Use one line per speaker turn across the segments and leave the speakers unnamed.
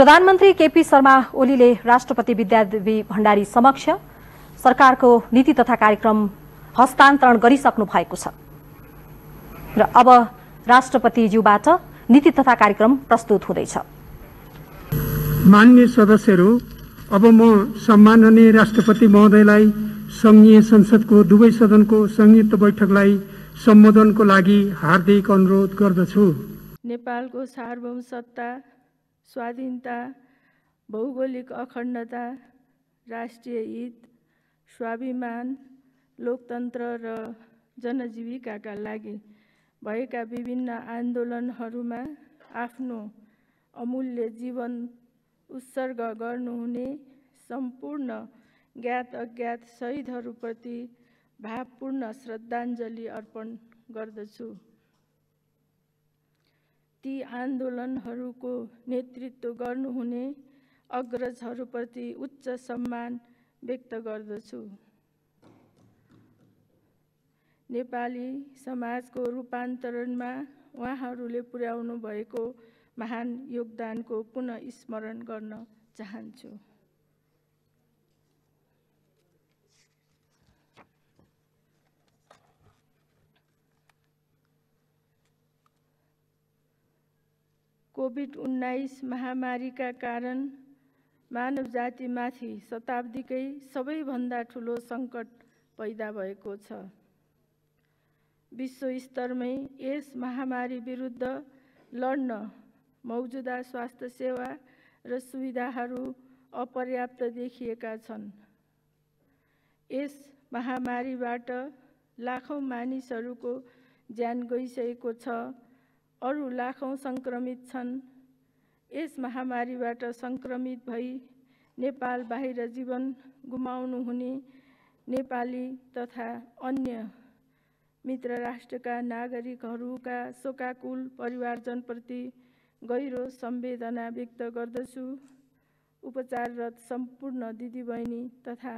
प्रधानमन्त्री केपी शर्मा ओलीले राष्ट्रपति विद्यादेवी भण्डारी समक्ष सरकारको नीति तथा कार्यक्रम हस्तान्तरण गरिसक्नु भएको छ र अब राष्ट्रपतिज्यूबाट नीति तथा कार्यक्रम प्रस्तुत हुँदैछ।
माननीय सदस्यहरू, अब म सम्माननीय राष्ट्रपति महोदयलाई संघीय संसदको दुवै सदनको संयुक्त बैठकलाई सम्बोधनको लागि हार्दिक अनुरोध गर्दछु।
नेपालको सार्वभौमसत्ता, स्वाधीनता, भौगोलिक अखण्डता, राष्ट्रिय हित, स्वाभिमान, लोकतन्त्र र जनजीविकाका लागि भएका विभिन्न आन्दोलनहरूमा आफ्नो अमूल्य जीवन उत्सर्ग गर्नुहुने सम्पूर्ण ज्ञात अज्ञात शहीदहरूप्रति भावपूर्ण श्रद्धाञ्जली अर्पण गर्दछु। ती आन्दोलनहरूको नेतृत्व गर्नुहुने अग्रजहरूप्रति उच्च सम्मान व्यक्त गर्दछु। नेपाली समाजको रूपान्तरणमा उहाँहरूले पुर्याउनु भएको महान योगदानको पुनः स्मरण गर्न चाहन्छु। कोभिड-19 महामारीका कारण मानव जातिमाथि शताब्दीकै सबैभन्दा ठुलो सङ्कट पैदा भएको छ। विश्व स्तरमै यस महामारी विरुद्ध लड्न मौजुदा स्वास्थ्य सेवा र सुविधाहरू अपर्याप्त देखिएका छन्। यस महामारीबाट लाखौं मानिसहरूको ज्यान गइसकेको छ, अरू लाखौं संक्रमित छन्। यस महामारीबाट संक्रमित भई नेपाल बाहिर जीवन गुमाउनु हुने नेपाली तथा अन्य मित्र राष्ट्रका नागरिकहरूका शोकाकुल परिवारजनप्रति गहिरो संवेदना व्यक्त गर्दछु। उपचाररत सम्पूर्ण दिदीबहिनी तथा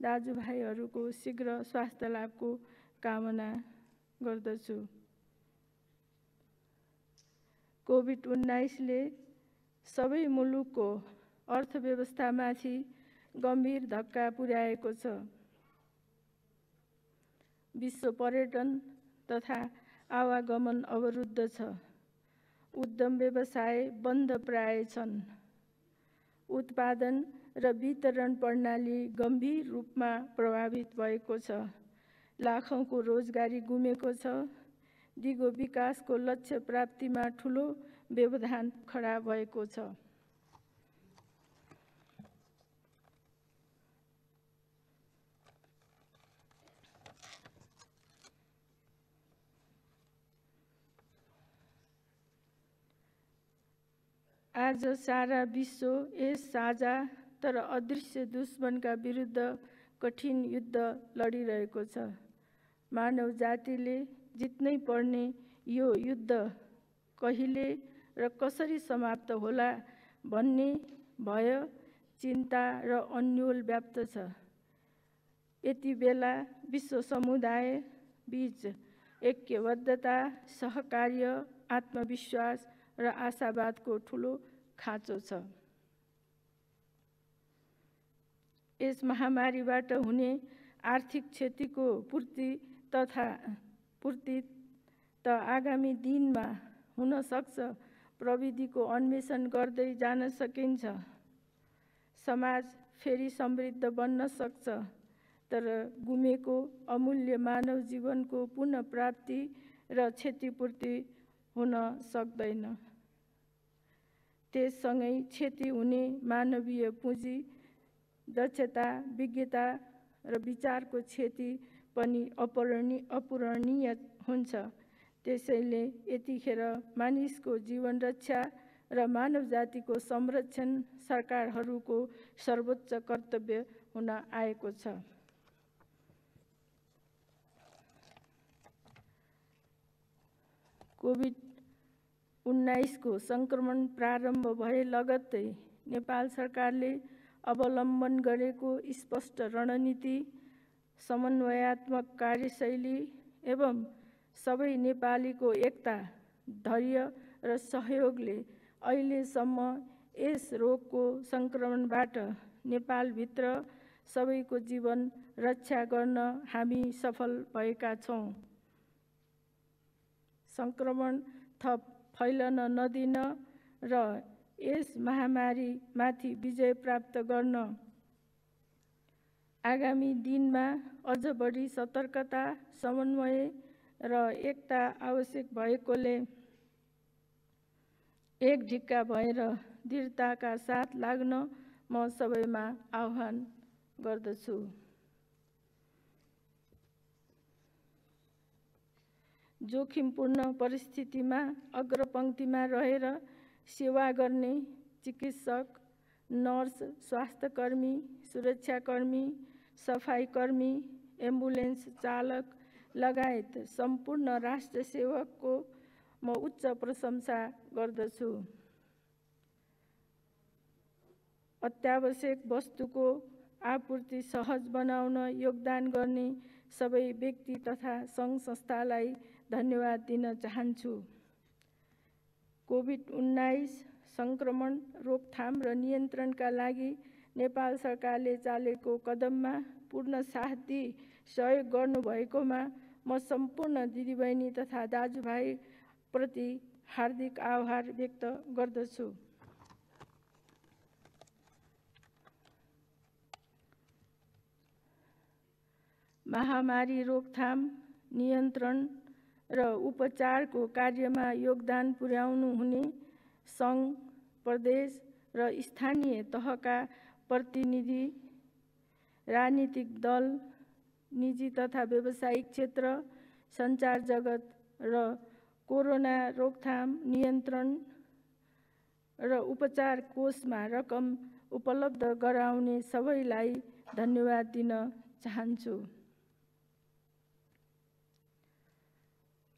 दाजुभाइहरूको शीघ्र स्वास्थ्य लाभको कामना गर्दछु। कोभिड-19ले सबै मुलुकको अर्थव्यवस्थामाथि गम्भीर धक्का पुर्याएको छ। विश्व पर्यटन तथा आवागमन अवरुद्ध छ। उद्यम व्यवसाय बन्द प्राय छन्। उत्पादन र वितरण प्रणाली गम्भीर रूपमा प्रभावित भएको छ। लाखौंको रोजगारी गुमेको छ। दिगो विकासको लक्ष्य प्राप्तिमा ठूलो व्यवधान खडा भएको छ। आज सारा विश्व यस साझा तर अदृश्य दुश्मनका विरुद्ध कठिन युद्ध लडिरहेको छ। मानव जातिले जित्नै पर्ने यो युद्ध कहिले र कसरी समाप्त होला भन्ने भय, चिन्ता र अन्योल व्याप्त छ। यति बेला विश्व समुदाय बीच ऐक्यबद्धता, सहकार्य, आत्मविश्वास र आशावादको ठूलो खाँचो छ। यस महामारीबाट हुने आर्थिक क्षतिको पूर्ति त आगामी दिनमा हुन सक्छ। प्रविधिको अन्वेषण गर्दै जान सकिन्छ। समाज फेरि समृद्ध बन्न सक्छ, तर गुमेको अमूल्य मानव जीवनको पुनः प्राप्ति र क्षतिपूर्ति हुन सक्दैन। त्यससँगै क्षति हुने मानवीय पुँजी, दक्षता, विज्ञता र विचारको क्षति पनि अपूरणीय हुन्छ। त्यसैले यतिखेर मानिसको जीवन रक्षा र मानव जातिको संरक्षण सरकारहरूको सर्वोच्च कर्तव्य हुन आएको छ। कोभिड-19 को संक्रमण प्रारम्भ भए लगत्तै नेपाल सरकारले अवलम्बन गरेको स्पष्ट रणनीति, समन्वयात्मक कार्यशैली एवं सबै नेपालीको एकता, धैर्य र सहयोगले अहिलेसम्म यस रोगको संक्रमणबाट नेपालभित्र सबैको जीवन रक्षा गर्न हामी सफल भएका छौँ। संक्रमण थप फैलन नदिन र यस महामारीमाथि विजय प्राप्त गर्न आगामी दिनमा अझ बढी सतर्कता, समन्वय र एकता आवश्यक भएकोले एक ढिक्का भएर दृढताका साथ लाग्न म सबैमा आह्वान गर्दछु। जोखिमपूर्ण परिस्थितिमा अग्रपंक्तिमा रहेर सेवा गर्ने चिकित्सक, नर्स, स्वास्थ्यकर्मी, सुरक्षाकर्मी, सफाईकर्मी, एम्बुलेन्स चालक लगायत सम्पूर्ण राष्ट्र सेवकको म उच्च प्रशंसा गर्दछु। अत्यावश्यक वस्तुको आपूर्ति सहज बनाउन योगदान गर्ने सबै व्यक्ति तथा सङ्घ संस्थालाई धन्यवाद दिन चाहन्छु। कोभिड-19 संक्रमण रोकथाम र नियन्त्रणका लागि नेपाल सरकारले चालेको कदममा पूर्ण साथ दिई सहयोग गर्नुभएकोमा म सम्पूर्ण दिदीबहिनी तथा दाजुभाइ प्रति हार्दिक आभार व्यक्त गर्दछु। महामारी रोकथाम, नियन्त्रण र उपचारको कार्यमा योगदान पुर्याउनु हुने सङ्घ, प्रदेश र स्थानीय तहका प्रतिनिधि, राजनीतिक दल, निजी तथा व्यावसायिक क्षेत्र, सञ्चार जगत र कोरोना रोकथाम, नियन्त्रण र उपचार कोषमा रकम उपलब्ध गराउने सबैलाई धन्यवाद दिन चाहन्छु।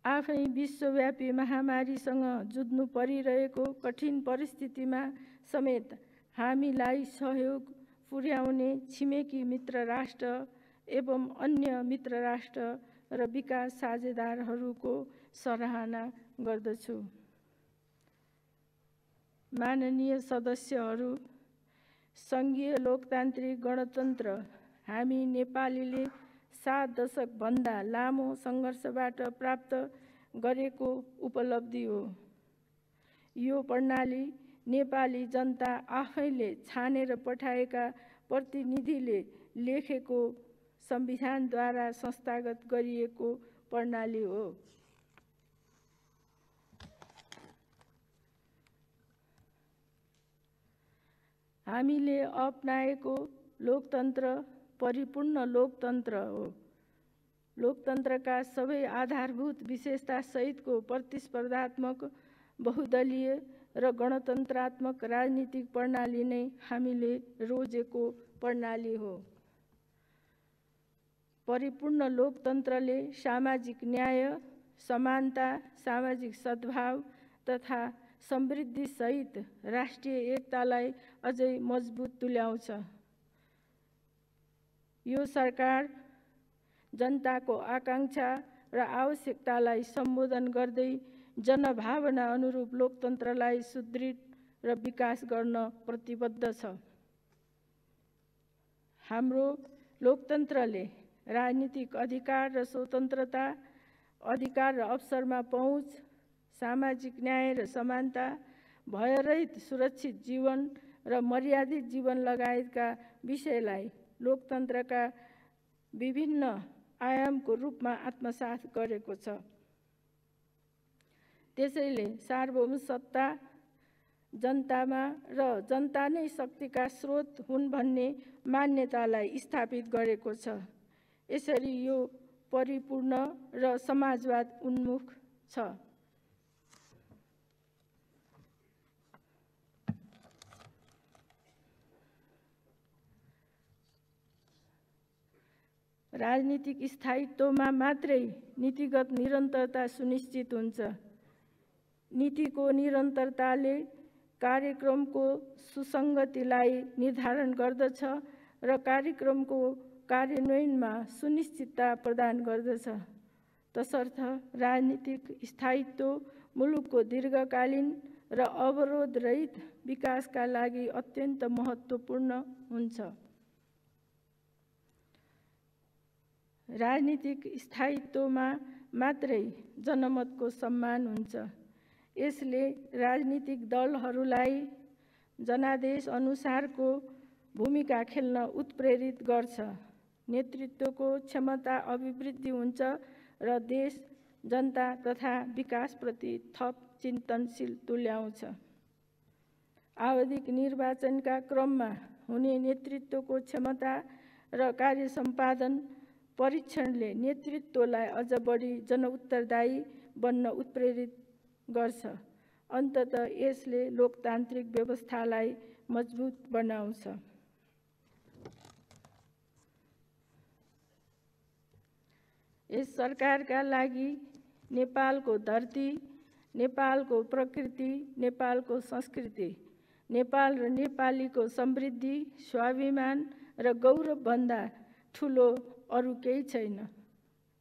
आफै विश्वव्यापी महामारीसँग जुझ्नु परिरहेको कठिन परिस्थितिमा समेत हामीलाई सहयोग पुर्याउने छिमेकी मित्र राष्ट्र एवं अन्य मित्र राष्ट्र र विकास साझेदारहरूको सराहना गर्दछु। माननीय सदस्यहरू, सङ्घीय लोकतान्त्रिक गणतन्त्र हामी नेपालीले 7 दशकभन्दा लामो सङ्घर्षबाट प्राप्त गरेको उपलब्धि हो। यो प्रणाली नेपाली जनता आफैले छानेर पठाएका प्रतिनिधिले लेखेको संविधानद्वारा संस्थागत गरिएको प्रणाली हो। हामीले अपनाएको लोकतन्त्र परिपूर्ण लोकतन्त्र हो। लोकतन्त्रका सबै आधारभूत विशेषता सहितको प्रतिस्पर्धात्मक, बहुदलीय र गणतन्त्रात्मक राजनीतिक प्रणाली नै हामीले रोजेको प्रणाली हो। परिपूर्ण लोकतन्त्रले सामाजिक न्याय, समानता, सामाजिक सद्भाव तथा समृद्धि सहित राष्ट्रिय एकतालाई अझै मजबुत तुल्याउँछ। यो सरकार जनताको आकांक्षा र आवश्यकतालाई सम्बोधन गर्दै जनभावना अनुरूप लोकतन्त्रलाई सुदृढ र विकास गर्न प्रतिबद्ध छ। हाम्रो लोकतन्त्रले राजनीतिक अधिकार र स्वतन्त्रता, अधिकार र अवसरमा पहुँच, सामाजिक न्याय र समानता, भयरहित सुरक्षित जीवन र मर्यादित जीवन लगायतका विषयलाई लोकतन्त्रका विभिन्न आयामको रूपमा आत्मसात गरेको छ। त्यसैले सार्वभौम सत्ता जनतामा र जनता नै शक्तिका स्रोत हुन् भन्ने मान्यतालाई स्थापित गरेको छ। यसरी यो परिपूर्ण र समाजवाद उन्मुख छ। राजनीतिक स्थायित्वमा मात्रै नीतिगत निरन्तरता सुनिश्चित हुन्छ। नीतिको निरन्तरताले कार्यक्रमको सुसङ्गतिलाई निर्धारण गर्दछ र कार्यक्रमको कार्यान्वयनमा सुनिश्चितता प्रदान गर्दछ। तसर्थ राजनीतिक स्थायित्व मुलुकको दीर्घकालीन र अवरोध रहित विकासका लागि अत्यन्त महत्त्वपूर्ण हुन्छ। राजनीतिक स्थायित्वमा मात्रै जनमतको सम्मान हुन्छ। यसले राजनीतिक दलहरूलाई जनादेश अनुसारको भूमिका खेल्न उत्प्रेरित गर्छ। नेतृत्वको क्षमता अभिवृद्धि हुन्छ र देश, जनता तथा विकासप्रति थप चिन्तनशील तुल्याउँछ। आवधिक निर्वाचनका क्रममा हुने नेतृत्वको क्षमता र कार्य सम्पादन परीक्षणले नेतृत्वलाई अझ बढी जनउत्तरदायी बन्न उत्प्रेरित गर्छ। अन्ततः यसले लोकतान्त्रिक व्यवस्थालाई मजबुत बनाउँछ। यस सरकारका लागि नेपालको धरती, नेपालको प्रकृति, नेपालको संस्कृति, नेपाल र नेपालीको समृद्धि, स्वाभिमान र गौरवभन्दा ठुलो अरू केही छैन।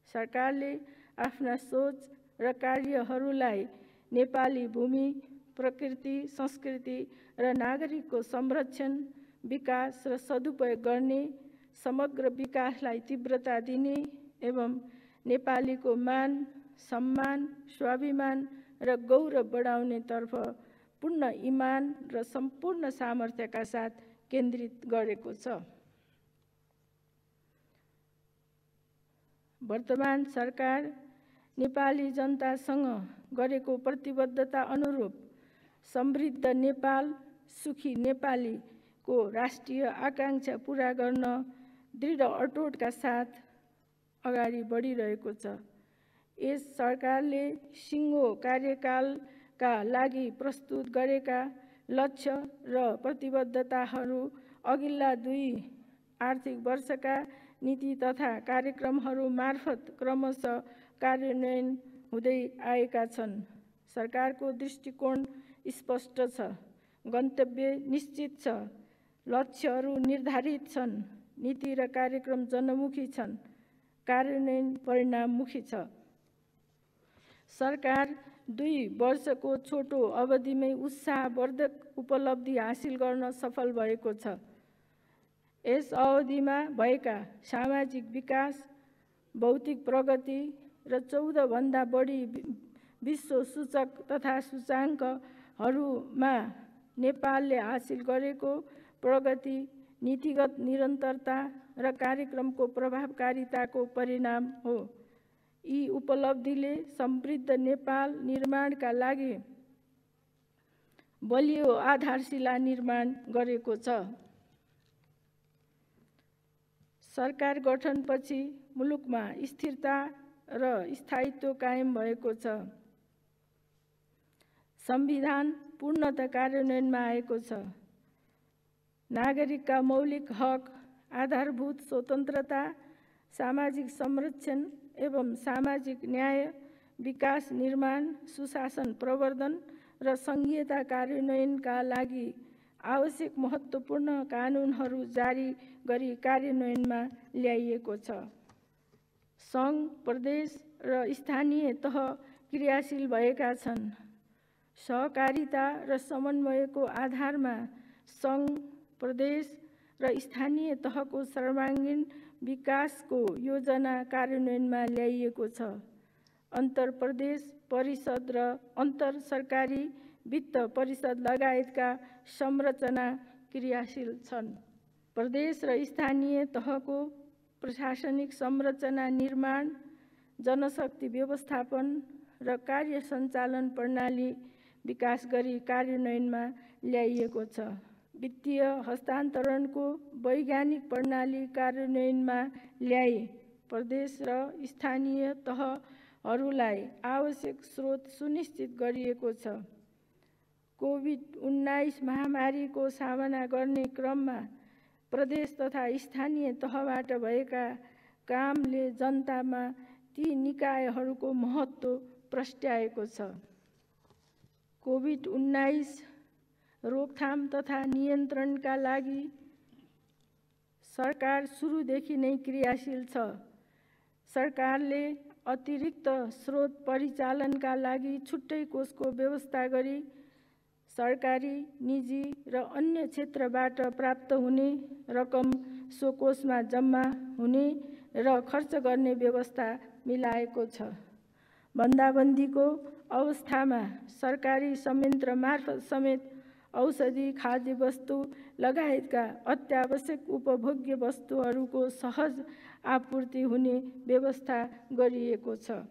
सरकारले आफ्ना सोच र कार्यहरूलाई नेपाली भूमि, प्रकृति, संस्कृति र नागरिकको संरक्षण, विकास र सदुपयोग गर्ने, समग्र विकासलाई तीव्रता दिने एवं नेपालीको मान, सम्मान, स्वाभिमान र गौरव बढाउनेतर्फ पूर्ण इमान र सम्पूर्ण सामर्थ्यका साथ केन्द्रित गरेको छ। वर्तमान सरकार नेपाली जनतासँग गरेको प्रतिबद्धता अनुरूप समृद्ध नेपाल, सुखी नेपालीको राष्ट्रिय आकांक्षा पूरा गर्न दृढ अटोटका साथ अगाडि बढिरहेको छ। यस सरकारले सिङ्गो कार्यकालका लागि प्रस्तुत गरेका लक्ष्य र प्रतिबद्धताहरू अघिल्ला 2 आर्थिक वर्षका नीति तथा कार्यक्रमहरू मार्फत क्रमशः कार्यान्वयन हुँदै आएका छन्। सरकारको दृष्टिकोण स्पष्ट छ, गन्तव्य निश्चित छ, लक्ष्यहरू निर्धारित छन्, नीति र कार्यक्रम जनमुखी छन्, कार्यान्वयन परिणाममुखी छ। सरकार 2 वर्षको छोटो अवधिमै उत्साहवर्धक उपलब्धि हासिल गर्न सफल भएको छ। यस अवधिमा भएका सामाजिक विकास, भौतिक प्रगति र 14 भन्दा बढी विश्व सूचक तथा सूचाङ्कहरूमा नेपालले हासिल गरेको प्रगति नीतिगत निरन्तरता र कार्यक्रमको प्रभावकारिताको परिणाम हो। यी उपलब्धिले समृद्ध नेपाल निर्माणका लागि बलियो आधारशिला निर्माण गरेको छ। सरकार गठनपछि मुलुकमा स्थिरता र स्थायित्व कायम भएको छ। संविधान पूर्णतः कार्यान्वयनमा आएको छ। नागरिकका मौलिक हक, आधारभूत स्वतन्त्रता, सामाजिक संरक्षण एवं सामाजिक न्याय, विकास निर्माण, सुशासन प्रवर्धन र संघीयता कार्यान्वयनका लागि आवश्यक महत्त्वपूर्ण कानुनहरू जारी गरी कार्यान्वयनमा ल्याइएको छ। सङ्घ, प्रदेश र स्थानीय तह क्रियाशील भएका छन्। सहकारिता र समन्वयको आधारमा सङ्घ, प्रदेश र स्थानीय तहको सर्वाङ्गीण विकासको योजना कार्यान्वयनमा ल्याइएको छ। अन्तर्प्रदेश परिषद र अन्तर सरकारी वित्त परिषद लगायतका संरचना क्रियाशील छन्। प्रदेश र स्थानीय तहको प्रशासनिक संरचना निर्माण, जनशक्ति व्यवस्थापन र कार्य सञ्चालन प्रणाली विकास गरी कार्यान्वयनमा ल्याइएको छ। वित्तीय हस्तान्तरणको वैज्ञानिक प्रणाली कार्यान्वयनमा ल्याई प्रदेश र स्थानीय तहहरूलाई आवश्यक स्रोत सुनिश्चित गरिएको छ। कोभिड-19 महामारीको सामना गर्ने क्रममा प्रदेश तथा स्थानीय तहबाट भएका कामले जनतामा ती निकायहरूको महत्त्व प्रस्ट्याएको छ। कोभिड-19 रोकथाम तथा नियन्त्रणका लागि सरकार सुरुदेखि नै क्रियाशील छ। सरकारले अतिरिक्त स्रोत परिचालनका लागि छुट्टै कोषको व्यवस्था गरी सरकारी, निजी र अन्य क्षेत्रबाट प्राप्त हुने रकम सो कोषमा जम्मा हुने र खर्च गर्ने व्यवस्था मिलाएको छ। बन्दाबन्दीको अवस्थामा सरकारी संयन्त्र मार्फत समेत औषधि, खाद्य वस्तु लगायतका अत्यावश्यक उपभोग्य वस्तुहरूको सहज आपूर्ति हुने व्यवस्था गरिएको छ।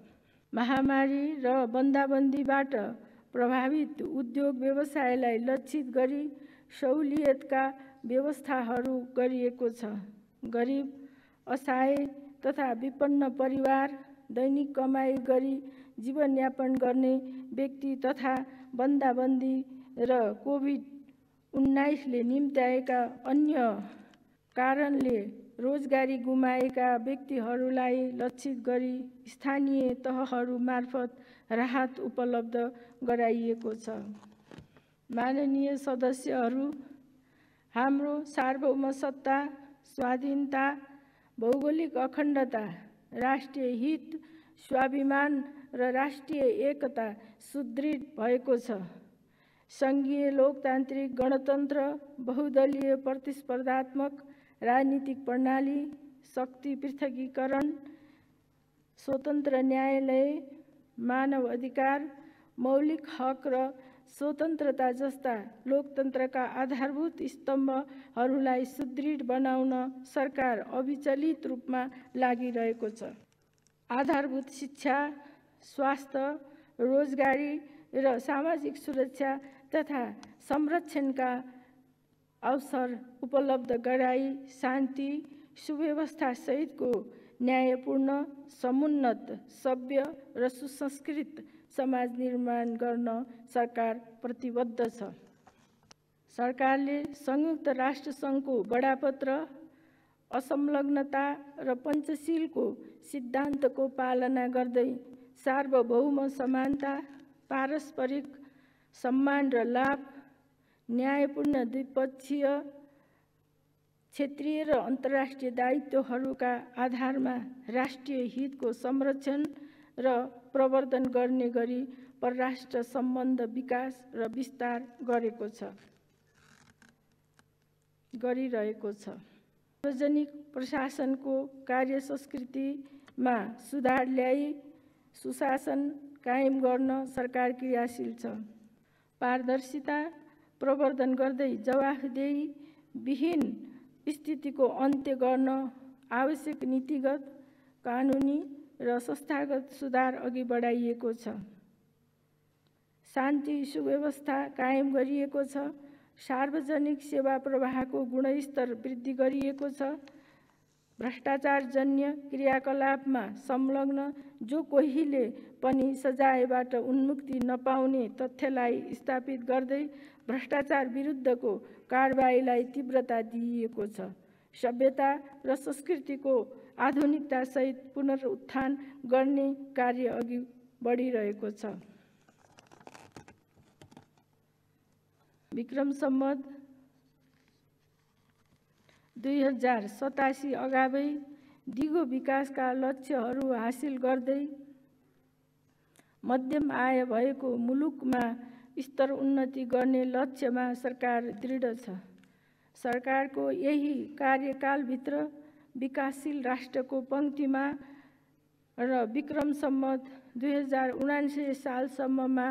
महामारी र बन्दाबन्दीबाट प्रभावित उद्योग व्यवसायलाई लक्षित गरी सहुलियतका व्यवस्थाहरू गरिएको छ। गरिब, असहाय तथा विपन्न परिवार, दैनिक कमाई गरी जीवनयापन गर्ने व्यक्ति तथा बन्दाबन्दी र कोभिड-19ले निम्त्याएका अन्य कारणले रोजगारी गुमाएका व्यक्तिहरूलाई लक्षित गरी स्थानीय तहहरू मार्फत राहत उपलब्ध गराइएको छ। माननीय सदस्यहरू, हाम्रो सार्वभौम सत्ता, स्वाधीनता, भौगोलिक अखण्डता, राष्ट्रिय हित, स्वाभिमान र राष्ट्रिय एकता सुदृढ भएको छ। सङ्घीय लोकतान्त्रिक गणतन्त्र, बहुदलीय प्रतिस्पर्धात्मक राजनीतिक प्रणाली, शक्ति पृथकीकरण, स्वतन्त्र न्यायालय, मानव अधिकार, मौलिक हक र स्वतन्त्रता जस्ता लोकतन्त्रका आधारभूत स्तम्भहरूलाई सुदृढ बनाउन सरकार अविचलित रूपमा लागिरहेको छ। आधारभूत शिक्षा, स्वास्थ्य, रोजगारी र सामाजिक सुरक्षा तथा संरक्षणका अवसर उपलब्ध गराई शान्ति, सुव्यवस्था सहितको न्यायपूर्ण, समुन्नत, सभ्य र सुसंस्कृत समाज निर्माण गर्न सरकार प्रतिबद्ध छ। सरकारले संयुक्त राष्ट्र सङ्घको बडापत्र, असंलग्नता र पञ्चशीलको सिद्धान्तको पालना गर्दै सार्वभौम समानता, पारस्परिक सम्मान र लाभ, न्यायपूर्ण द्विपक्षीय, क्षेत्रीय र अन्तर्राष्ट्रिय दायित्वहरूका आधारमा राष्ट्रिय हितको संरक्षण र प्रवर्धन गर्ने गरी परराष्ट्र सम्बन्ध विकास र विस्तार गरिरहेको छ। सार्वजनिक प्रशासनको कार्य संस्कृतिमा सुधार ल्याई सुशासन कायम गर्न सरकार क्रियाशील छ। पारदर्शिता प्रवर्धन गर्दै जवाफदेही विहीन स्थितिको अन्त्य गर्न आवश्यक नीतिगत, कानुनी र संस्थागत सुधार अघि बढाइएको छ। शान्ति सुव्यवस्था कायम गरिएको छ। सार्वजनिक सेवा प्रवाहको गुणस्तर वृद्धि गरिएको छ। भ्रष्टाचारजन्य क्रियाकलापमा संलग्न जो कोहीले पनि सजायबाट उन्मुक्ति नपाउने तथ्यलाई स्थापित गर्दै भ्रष्टाचार विरुद्धको कारबाहीलाई तीव्रता दिइएको छ। सभ्यता र संस्कृतिको आधुनिकतासहित पुनरुत्थान गर्ने कार्य अघि बढिरहेको छ। विक्रम सम्वत 2087 अगावै दिगो विकासका लक्ष्यहरू हासिल गर्दै मध्यम आय भएको मुलुकमा स्तर उन्नति गर्ने लक्ष्यमा सरकार दृढ छ। सरकारको यही कार्यकालभित्र विकासशील राष्ट्रको पङ्क्तिमा र विक्रम सम्वत 2079 सालसम्ममा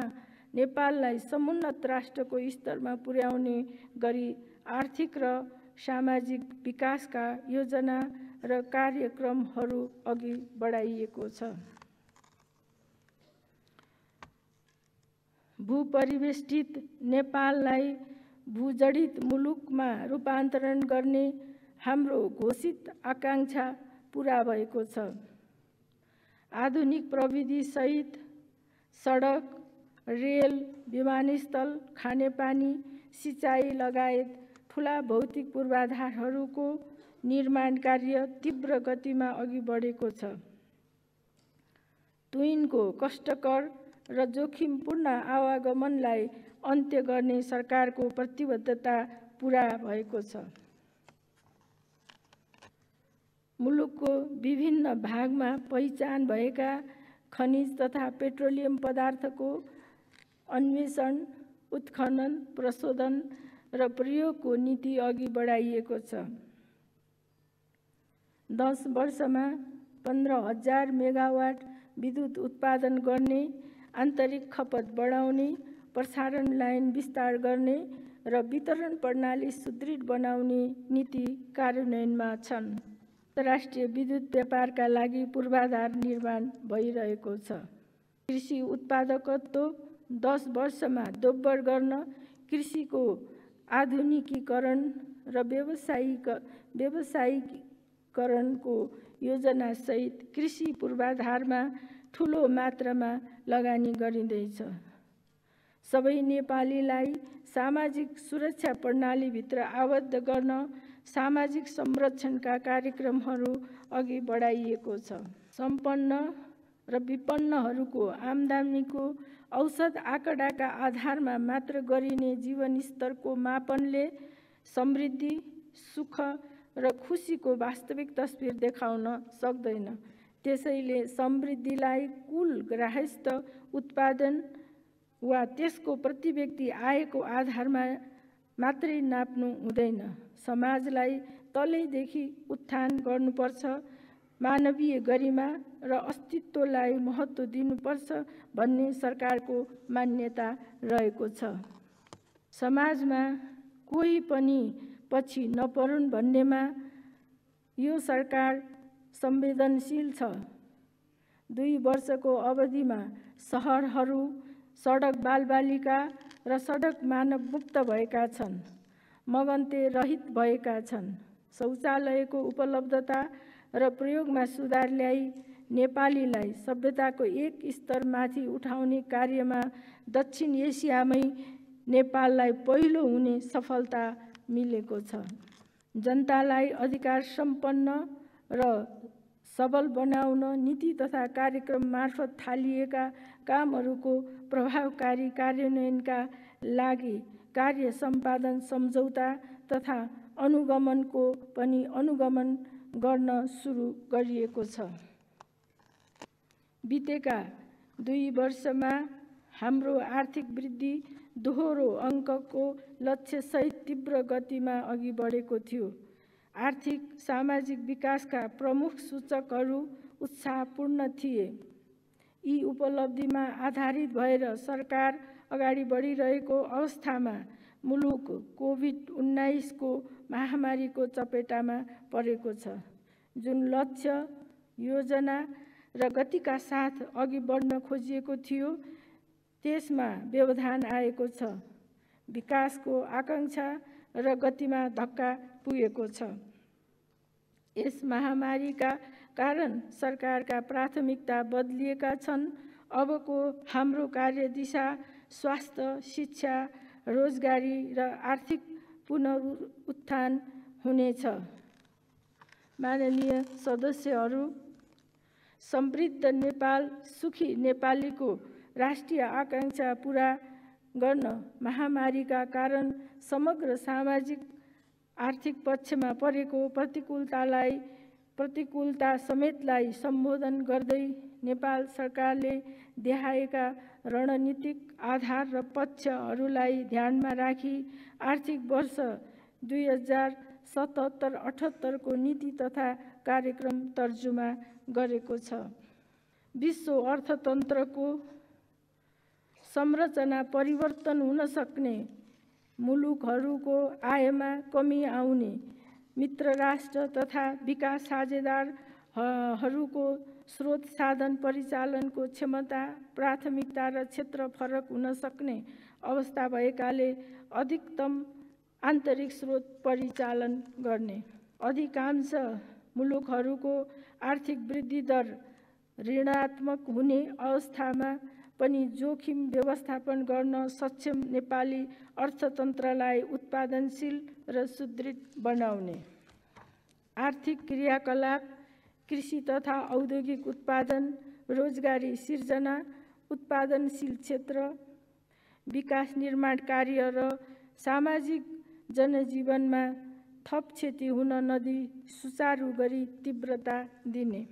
नेपाललाई समुन्नत राष्ट्रको स्तरमा पुर्याउने गरी आर्थिक र सामाजिक विकासका योजना र कार्यक्रमहरू अघि बढाइएको छ। भूपरिवेष्टित नेपाललाई भूजडित मुलुकमा रूपान्तरण गर्ने हाम्रो घोषित आकांक्षा पूरा भएको छ। आधुनिक प्रविधि सहित सडक, रेल, विमानस्थल, खानेपानी, सिँचाइ लगायत ठूला भौतिक पूर्वाधारहरूको निर्माण कार्य तीव्र गतिमा अघि बढेको छ। तुइनको कष्टकर र जोखिमपूर्ण आवागमनलाई अन्त्य गर्ने सरकारको प्रतिबद्धता पूरा भएको छ। मुलुकको विभिन्न भागमा पहिचान भएका खनिज तथा पेट्रोलियम पदार्थको अन्वेषण, उत्खनन, प्रशोधन र प्रयोगको नीति अघि बढाइएको छ। 10 वर्षमा 15,000 मेगावाट विद्युत उत्पादन गर्ने, आन्तरिक खपत बढाउने, प्रसारण लाइन विस्तार गर्ने र वितरण प्रणाली सुदृढ बनाउने नीति कार्यान्वयनमा छन्। अन्तर्राष्ट्रिय विद्युत व्यापारका लागि पूर्वाधार निर्माण भइरहेको छ। कृषि उत्पादकत्व 10 वर्षमा दोब्बर गर्न कृषिको आधुनिकीकरण र व्यावसायिकरणको योजनासहित कृषि पूर्वाधारमा ठूलो मात्रामा लगानी गरिँदैछ। सबै नेपालीलाई सामाजिक सुरक्षा प्रणालीभित्र आबद्ध गर्न सामाजिक संरक्षणका कार्यक्रमहरू अघि बढाइएको छ। सम्पन्न र विपन्नहरूको आम्दानीको औसत आँकडाका आधारमा मात्र गरिने जीवनस्तरको मापनले समृद्धि, सुख र खुसीको वास्तविक तस्बिर देखाउन सक्दैन। त्यसैले समृद्धिलाई कुल ग्राहस्थ उत्पादन वा त्यसको प्रति व्यक्ति आयको आधारमा मात्रै नाप्नु हुँदैन। समाजलाई तलैदेखि उत्थान गर्नुपर्छ, मानवीय गरिमा र अस्तित्वलाई महत्त्व दिनुपर्छ भन्ने सरकारको मान्यता रहेको छ। समाजमा कोही पनि पछि नपरुन् भन्नेमा यो सरकार संवेदनशील छ। 2 वर्षको अवधिमा सहरहरू सडक बालबालिका र सडक मानव मुक्त भएका छन्, मगन्ते रहित भएका छन्। शौचालयको उपलब्धता र प्रयोगमा सुधार ल्याई नेपालीलाई सभ्यताको एक स्तर माथि उठाउने कार्यमा दक्षिण एसियामै नेपाललाई पहिलो हुने सफलता मिलेको छ। जनतालाई अधिकार सम्पन्न र सबल बनाउन नीति तथा कार्यक्रम मार्फत थालिएका कामहरूको प्रभावकारी कार्यान्वयनका लागि कार्य सम्पादन सम्झौता तथा अनुगमनको पनि अनुगमन गर्न सुरु गरिएको छ। बितेका 2 वर्षमा हाम्रो आर्थिक वृद्धि दोहोरो अङ्कको लक्ष्यसहित तीव्र गतिमा अघि बढेको थियो। आर्थिक सामाजिक विकासका प्रमुख सूचकहरू उत्साहपूर्ण थिए। यी उपलब्धिमा आधारित भएर सरकार अगाडि बढिरहेको अवस्थामा मुलुक कोभिड-19 को महामारीको चपेटामा परेको छ। जुन लक्ष्य, योजना र गतिका साथ अघि बढ्न खोजिएको थियो त्यसमा व्यवधान आएको छ। विकासको आकांक्षा र गतिमा धक्का पुगेको छ। यस महामारीका कारण सरकारका प्राथमिकता बदलिएका छन्। अबको हाम्रो कार्यदिशा स्वास्थ्य, शिक्षा, रोजगारी र आर्थिक पुनरुत्थान हुनेछ। माननीय सदस्यहरू, समृद्ध नेपाल, सुखी नेपालीको राष्ट्रिय आकांक्षा पूरा गर्न महामारीका कारण समग्र सामाजिक आर्थिक पक्षमा परेको प्रतिकूलता समेतलाई सम्बोधन गर्दै नेपाल सरकारले देखाएका रणनीतिक आधार र पक्षहरूलाई ध्यानमा राखी आर्थिक वर्ष 2077-78 को नीति तथा कार्यक्रम तर्जुमा गरेको छ। विश्व अर्थतन्त्रको संरचना परिवर्तन हुन सक्ने, मुलुकहरूको आयमा कमी आउने, मित्र राष्ट्र तथा विकास साझेदारहरूको स्रोत साधन परिचालनको क्षमता, प्राथमिकता र क्षेत्र फरक हुन सक्ने अवस्था भएकाले अधिकतम आन्तरिक स्रोत परिचालन गर्ने, अधिकांश मुलुकहरूको आर्थिक वृद्धि दर ऋणात्मक हुने अवस्थामा पनि जोखिम व्यवस्थापन गर्न सक्षम नेपाली अर्थतन्त्रलाई उत्पादनशील र सुदृढ बनाउने, आर्थिक क्रियाकलाप, कृषि तथा औद्योगिक उत्पादन, रोजगारी सिर्जना, उत्पादनशील क्षेत्र, विकास निर्माण कार्य र सामाजिक जनजीवनमा थप क्षति हुन नदिई सुचारू गरी तीव्रता दिने,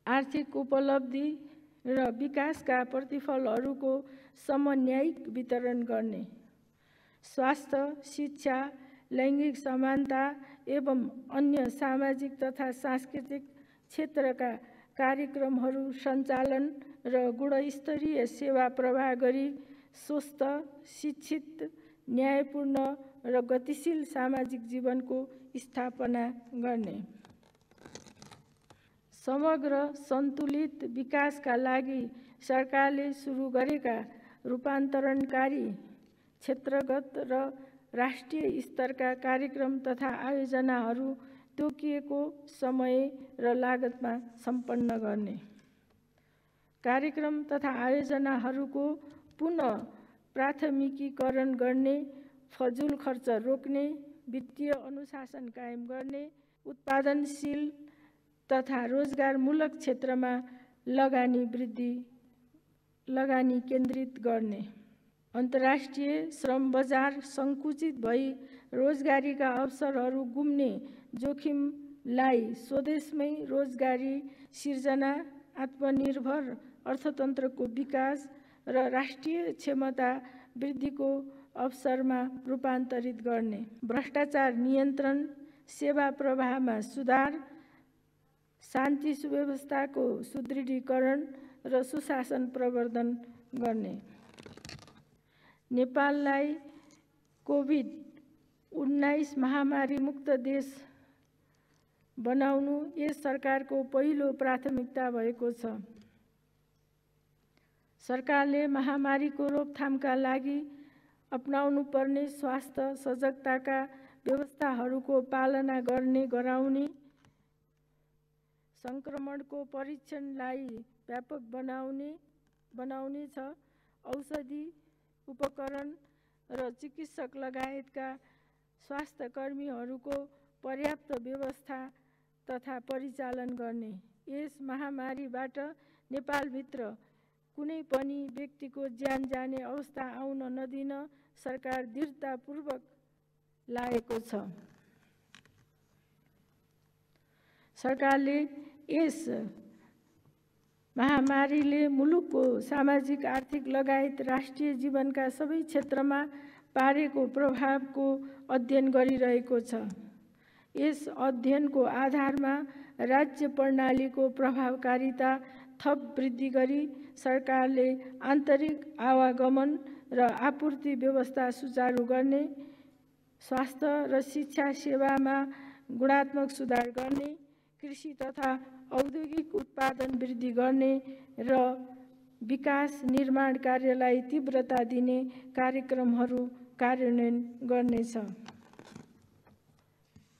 आर्थिक उपलब्धि र विकासका प्रतिफलहरूको समन्यायिक वितरण गर्ने, स्वास्थ्य, शिक्षा, लैङ्गिक समानता एवं अन्य सामाजिक तथा सांस्कृतिक क्षेत्रका कार्यक्रमहरू सञ्चालन र गुणस्तरीय सेवा प्रवाह गरी स्वस्थ, शिक्षित, न्यायपूर्ण र गतिशील सामाजिक जीवनको स्थापना गर्ने, समग्र सन्तुलित विकासका लागि सरकारले सुरु गरेका रूपान्तरणकारी क्षेत्रगत र राष्ट्रिय स्तरका कार्यक्रम तथा आयोजनाहरू तोकिएको समय र लागतमा सम्पन्न गर्ने, कार्यक्रम तथा आयोजनाहरूको पुनः प्राथमिकीकरण गर्ने, फजुल खर्च रोक्ने, वित्तीय अनुशासन कायम गर्ने, उत्पादनशील तथा रोजगारमूलक क्षेत्रमा लगानी केन्द्रित गर्ने, अन्तर्राष्ट्रिय श्रम बजार सङ्कुचित भई रोजगारीका अवसरहरू गुम्ने जोखिमलाई स्वदेशमै रोजगारी सिर्जना, आत्मनिर्भर अर्थतन्त्रको विकास र राष्ट्रिय क्षमता वृद्धिको अवसरमा रूपान्तरित गर्ने, भ्रष्टाचार नियन्त्रण, सेवा प्रवाहमा सुधार, शान्ति सुव्यवस्थाको सुदृढीकरण र सुशासन प्रवर्धन गर्ने, नेपाललाई कोभिड-19 महामारी मुक्त देश बनाउनु यस सरकारको पहिलो प्राथमिकता भएको छ। सरकारले महामारीको रोकथामका लागि अपनाउनु पर्ने स्वास्थ्य सजगताका व्यवस्थाहरूको पालना गराउने, संक्रमणको परीक्षणलाई व्यापक बनाउने छ, औषधि, उपकरण र चिकित्सक लगायतका स्वास्थ्यकर्मीहरूको पर्याप्त व्यवस्था तथा परिचालन गर्ने, यस महामारीबाट नेपालभित्र कुनै पनि व्यक्तिको ज्यान जाने अवस्था आउन नदिन सरकार दृढतापूर्वक लागेको छ। सरकारले यस महामारीले मुलुकको सामाजिक, आर्थिक लगायत राष्ट्रिय जीवनका सबै क्षेत्रमा पारेको प्रभावको अध्ययन गरिरहेको छ। यस अध्ययनको आधारमा राज्य प्रणालीको प्रभावकारिता थप वृद्धि गरी सरकारले आन्तरिक आवागमन र आपूर्ति व्यवस्था सुचारू गर्ने, स्वास्थ्य र शिक्षा सेवामा गुणात्मक सुधार गर्ने, कृषि तथा औद्योगिक उत्पादन वृद्धि गर्ने र विकास निर्माण कार्यलाई तीव्रता दिने कार्यक्रमहरू कार्यान्वयन गर्नेछ।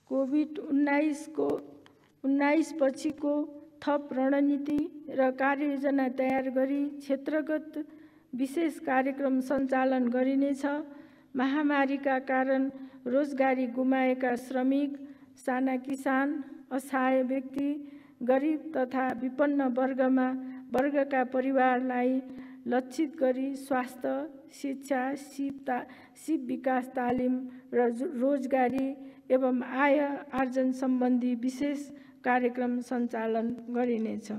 कोभिड-19 पछिको थप रणनीति र कार्ययोजना तयार गरी क्षेत्रगत विशेष कार्यक्रम सञ्चालन गरिनेछ। महामारीका कारण रोजगारी गुमाएका श्रमिक, साना किसान, असहाय व्यक्ति, गरिब तथा विपन्न वर्गका परिवारलाई लक्षित गरी स्वास्थ्य, शिक्षा, सिप विकास तालिम र रोजगारी एवं आय आर्जन सम्बन्धी विशेष कार्यक्रम सञ्चालन गरिनेछ।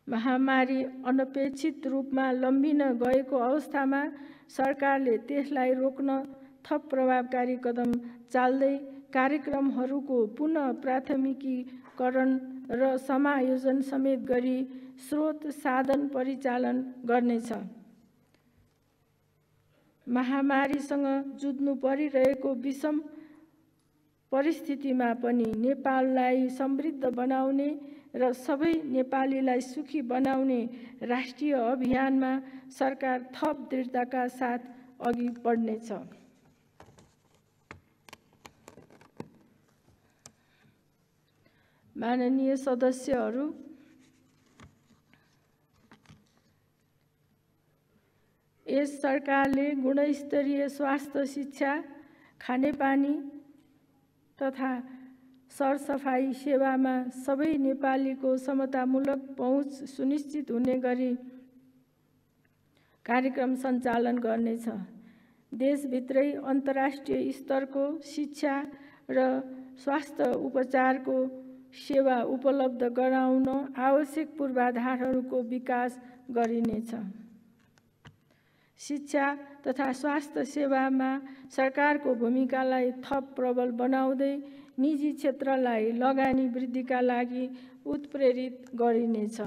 महामारी अनपेक्षित रूपमा लम्बिन गएको अवस्थामा सरकारले त्यसलाई रोक्न थप प्रभावकारी कदम चाल्दै कार्यक्रमहरूको पुनः प्राथमिकीकरण र समायोजन समेत गरी स्रोत साधन परिचालन गर्नेछ। महामारीसँग जुझ्नु परिरहेको विषम परिस्थितिमा पनि नेपाललाई समृद्ध बनाउने र सबै नेपालीलाई सुखी बनाउने राष्ट्रिय अभियानमा सरकार थप दृढताका साथ अघि बढ्नेछ। माननीय सदस्यहरू, यस सरकारले गुणस्तरीय स्वास्थ्य, शिक्षा, खानेपानी तथा सरसफाई सेवामा सबै नेपालीको समतामूलक पहुँच सुनिश्चित हुने गरी कार्यक्रम सञ्चालन गर्नेछ। देशभित्रै अन्तर्राष्ट्रिय स्तरको शिक्षा र स्वास्थ्य उपचारको सेवा उपलब्ध गराउन आवश्यक पूर्वाधारहरूको विकास गरिनेछ। शिक्षा तथा स्वास्थ्य सेवामा सरकारको भूमिकालाई थप प्रबल बनाउँदै निजी क्षेत्रलाई लगानी वृद्धिका लागि उत्प्रेरित गरिनेछ।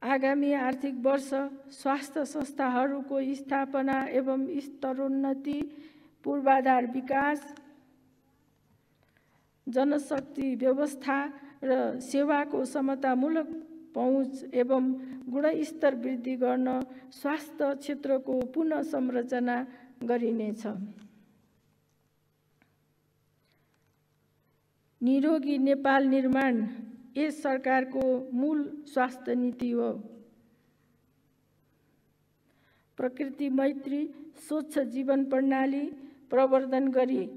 आगामी आर्थिक वर्ष स्वास्थ्य संस्थाहरूको स्थापना एवं स्तरोन्नति, पूर्वाधार विकास, जनशक्ति व्यवस्था र सेवाको समतामूलक पहुँच एवं गुणस्तर वृद्धि गर्न स्वास्थ्य क्षेत्रको पुनः संरचना गरिनेछ। निरोगी नेपाल निर्माण यस सरकारको मूल स्वास्थ्य नीति हो। प्रकृति मैत्री स्वच्छ जीवन प्रणाली प्रवर्धन गरी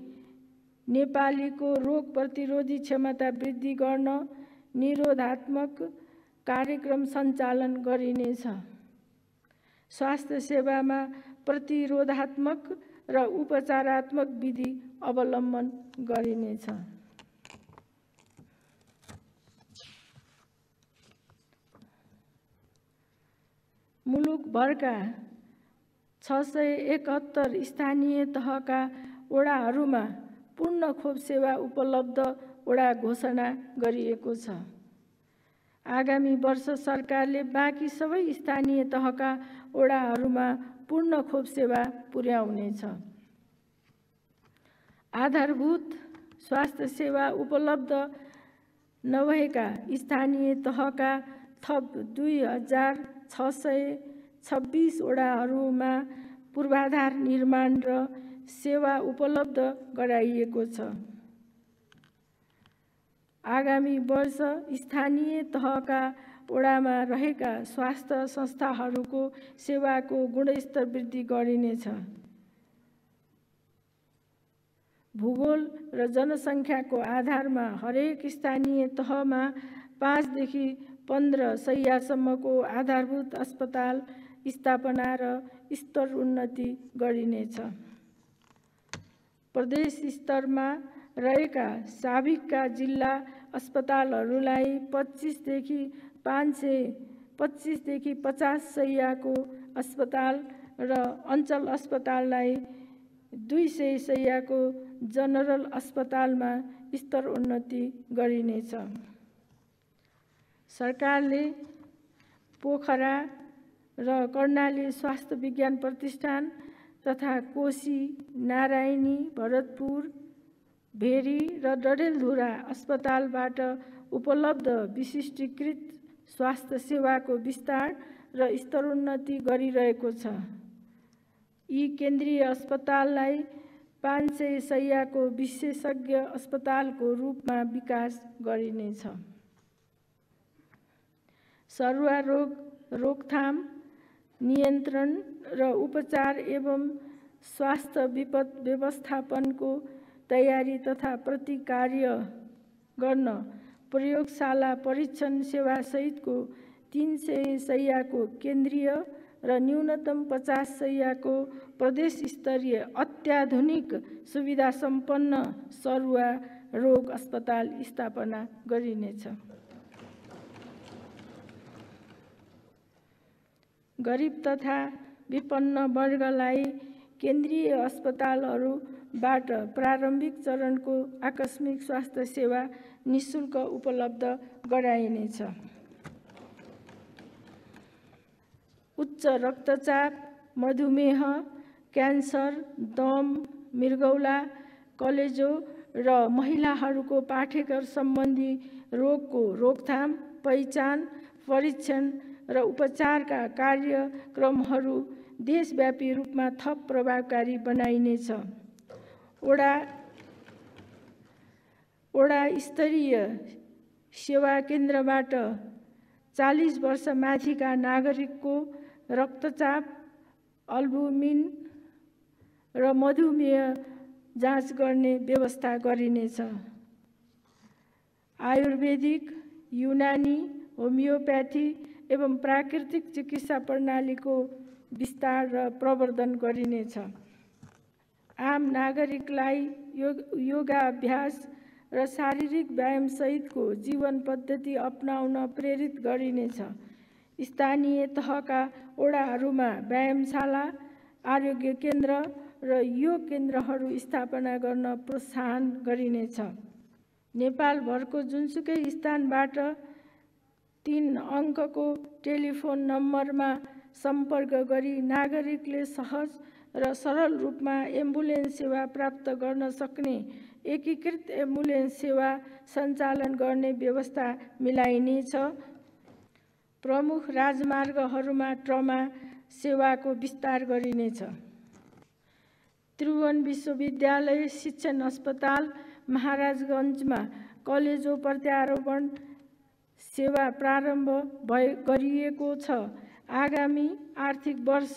नेपालीको रोग प्रतिरोधी क्षमता वृद्धि गर्न निरोधात्मक कार्यक्रम सञ्चालन गरिनेछ। स्वास्थ्य सेवामा प्रतिरोधात्मक र उपचारात्मक विधि अवलम्बन गरिनेछ। मुलुकभरका 671 स्थानीय तहका वडाहरूमा पूर्ण खोप सेवा उपलब्ध वडा घोषणा गरिएको छ। आगामी वर्ष सरकारले बाँकी सबै स्थानीय तहका वडाहरूमा पूर्ण खोप सेवा पुर्याउनेछ। आधारभूत स्वास्थ्य सेवा उपलब्ध नभएका स्थानीय तहका थप 2626 वडाहरूमा पूर्वाधार निर्माण र सेवा उपलब्ध गराइएको छ। आगामी वर्ष स्थानीय तहका वडामा रहेका स्वास्थ्य संस्थाहरूको सेवाको गुणस्तर वृद्धि गरिनेछ। भूगोल र जनसङ्ख्याको आधारमा हरेक स्थानीय तहमा 5 देखि 15 शय्यासम्मको आधारभूत अस्पताल स्थापना र स्तर उन्नति गरिनेछ। प्रदेश स्तरमा रहेका साबिकका जिल्ला अस्पतालहरूलाई 25 देखि 50 शय्याको अस्पताल र अञ्चल अस्पताललाई 200 शय्याको जनरल अस्पतालमा स्तर उन्नति गरिनेछ। सरकारले पोखरा र कर्णाली स्वास्थ्य विज्ञान प्रतिष्ठान तथा कोशी, नारायणी, भरतपुर, भेरी र डडेलधुरा अस्पतालबाट उपलब्ध विशिष्टीकृत स्वास्थ्य सेवाको विस्तार र स्तरोन्नति गरिरहेको छ। यी केन्द्रीय अस्पताललाई 500 शय्याको विशेषज्ञ अस्पतालको रूपमा विकास गरिनेछ। सरुवा रोग रोकथाम, नियन्त्रण र उपचार एवं स्वास्थ्य विपद व्यवस्थापनको तयारी तथा प्रतिकार्य गर्न प्रयोगशाला परीक्षण सेवा सहितको 300 शय्याको केन्द्रीय र न्यूनतम 50 शय्याको प्रदेश स्तरीय अत्याधुनिक सुविधा सम्पन्न सरुवा रोग अस्पताल स्थापना गरिनेछ। गरिब तथा विपन्न वर्गलाई केन्द्रीय अस्पतालहरूबाट प्रारम्भिक चरणको आकस्मिक स्वास्थ्य सेवा निःशुल्क उपलब्ध गराइनेछ। उच्च रक्तचाप, मधुमेह, क्यान्सर, दम, मृगौला, कलेजो र महिलाहरूको पाठेघर सम्बन्धी रोगको रोकथाम, पहिचान, परीक्षण र उपचारका कार्यक्रमहरू देशव्यापी रूपमा थप प्रभावकारी बनाइनेछ। वडा स्तरीय सेवा केन्द्रबाट 40 वर्ष माथिका नागरिकको रक्तचाप, अल्बुमिन र मधुमेह जाँच गर्ने व्यवस्था गरिनेछ। आयुर्वेदिक, युनानी, होमियोप्याथी एवं प्राकृतिक चिकित्सा प्रणालीको विस्तार र प्रवर्धन गरिनेछ। आम नागरिकलाई योगाभ्यास र शारीरिक व्यायाम सहितको जीवन पद्धति अपनाउन प्रेरित गरिनेछ। स्थानीय तहका वडाहरूमा व्यायामशाला, आरोग्य केन्द्र र योग केन्द्रहरू स्थापना गर्न प्रोत्साहन गरिनेछ। नेपालभरको जुनसुकै स्थानबाट 3 अङ्कको टेलिफोन नम्बरमा सम्पर्क गरी नागरिकले सहज र सरल रूपमा एम्बुलेन्स सेवा प्राप्त गर्न सक्ने एकीकृत एम्बुलेन्स सेवा सञ्चालन गर्ने व्यवस्था मिलाइनेछ। प्रमुख राजमार्गहरूमा ट्रमा सेवाको विस्तार गरिनेछ। त्रिभुवन विश्वविद्यालय शिक्षण अस्पताल महाराजगञ्जमा कलेजो प्रत्यारोपण सेवा प्रारम्भ गरिएको छ। आगामी आर्थिक वर्ष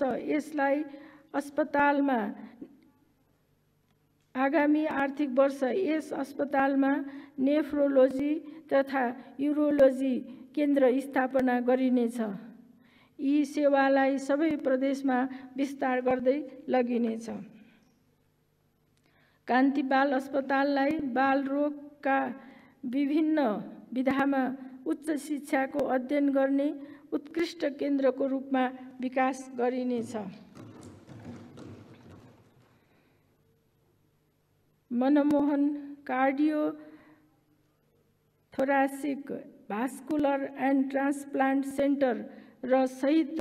यस अस्पतालमा नेफ्रोलोजी तथा युरोलोजी केन्द्र स्थापना गरिनेछ। यी सेवालाई सबै प्रदेशमा विस्तार गर्दै लगिनेछ। कान्ति बाल अस्पताललाई बालरोगका विभिन्न विधामा उच्च शिक्षाको अध्ययन गर्ने उत्कृष्ट केन्द्रको रूपमा विकास गरिनेछ। Manmohan cardio thoracic vascular and transplant centre र सहित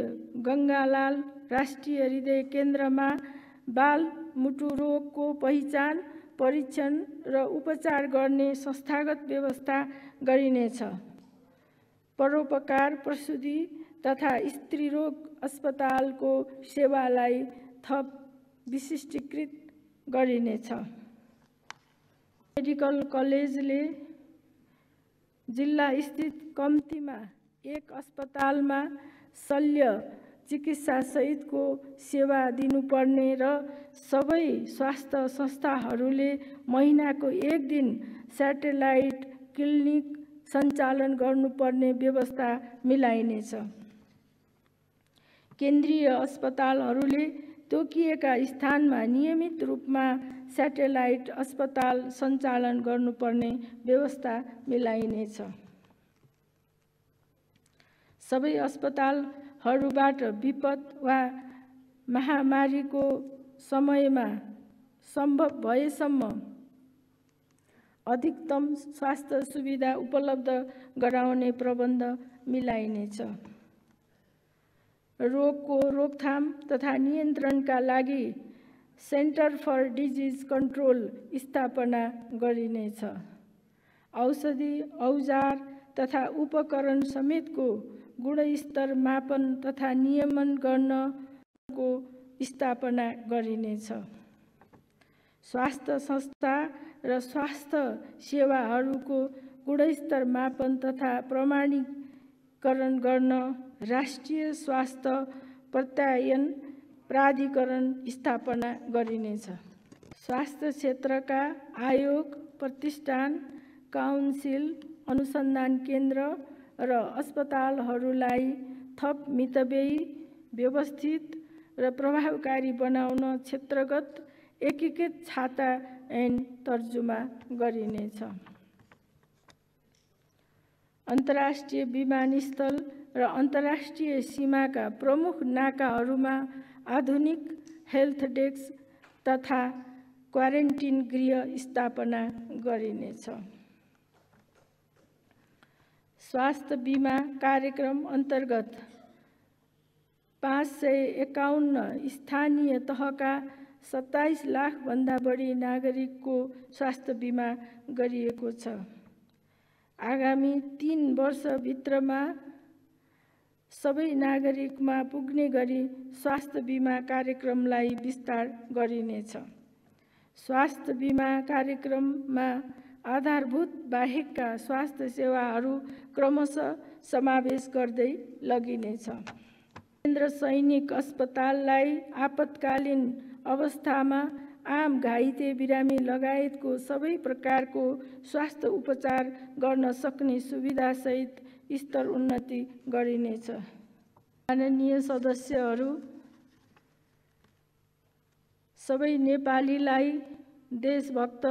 गङ्गालाल राष्ट्रिय हृदय केन्द्रमा बाल मुटु रोगको पहिचान, परीक्षण र उपचार गर्ने संस्थागत व्यवस्था गरिनेछ। परोपकार प्रसूति तथा स्त्रीरोग अस्पतालको सेवालाई थप विशिष्टीकृत गरिनेछ। मेडिकल कलेजले जिल्ला स्थित कम्तीमा 1 अस्पतालमा शल्य चिकित्सा सहितको सेवा दिनुपर्ने र सबै स्वास्थ्य संस्थाहरूले महिनाको 1 दिन स्याटेलाइट क्लिनिक सञ्चालन गर्नुपर्ने व्यवस्था मिलाइनेछ। केन्द्रीय अस्पतालहरूले तोकिएका स्थानमा नियमित रूपमा स्याटेलाइट अस्पताल सञ्चालन गर्नुपर्ने व्यवस्था मिलाइनेछ। सबै अस्पतालहरूबाट विपद वा महामारीको समयमा सम्भव भएसम्म अधिकतम स्वास्थ्य सुविधा उपलब्ध गराउने प्रबन्ध मिलाइनेछ। रोगको रोकथाम तथा नियन्त्रणका लागि सेन्टर फर डिजिज कन्ट्रोल स्थापना गरिनेछ। औषधि, औजार तथा उपकरण समेतको गुणस्तर मापन तथा नियमन गर्नको स्थापना गरिनेछ। स्वास्थ्य संस्था र स्वास्थ्य सेवाहरूको गुणस्तर मापन तथा प्रमाणीकरण गर्न राष्ट्रिय स्वास्थ्य प्रत्यायन प्राधिकरण स्थापना गरिनेछ। स्वास्थ्य क्षेत्रका आयोग, प्रतिष्ठान, काउन्सिल, अनुसन्धान केन्द्र र अस्पतालहरूलाई थप मितव्ययी, व्यवस्थित र प्रभावकारी बनाउन क्षेत्रगत एकीकृत छाता ऐन तर्जुमा गरिनेछ। अन्तर्राष्ट्रिय विमानस्थल र अन्तर्राष्ट्रिय सीमाका प्रमुख नाकाहरूमा आधुनिक हेल्थ डेस्क तथा क्वारेन्टिन गृह स्थापना गरिनेछ। स्वास्थ्य बीमा कार्यक्रम अन्तर्गत 551 स्थानीय तहका 27 लाखभन्दा बढी नागरिकको स्वास्थ्य बीमा गरिएको छ। आगामी 3 वर्षभित्रमा सबै नागरिकमा पुग्ने गरी स्वास्थ्य बीमा कार्यक्रमलाई विस्तार गरिनेछ। स्वास्थ्य बीमा कार्यक्रममा आधारभूत बाहेकका स्वास्थ्य सेवाहरू क्रमशः समावेश गर्दै लगिनेछ। केन्द्र सैनिक अस्पताललाई आपतकालीन अवस्थामा आम घाइते बिरामी लगायतको सबै प्रकारको स्वास्थ्य उपचार गर्न सक्ने सुविधासहित स्तर उन्नति गरिनेछ। माननीय सदस्यहरू, सबै नेपालीलाई देशभक्त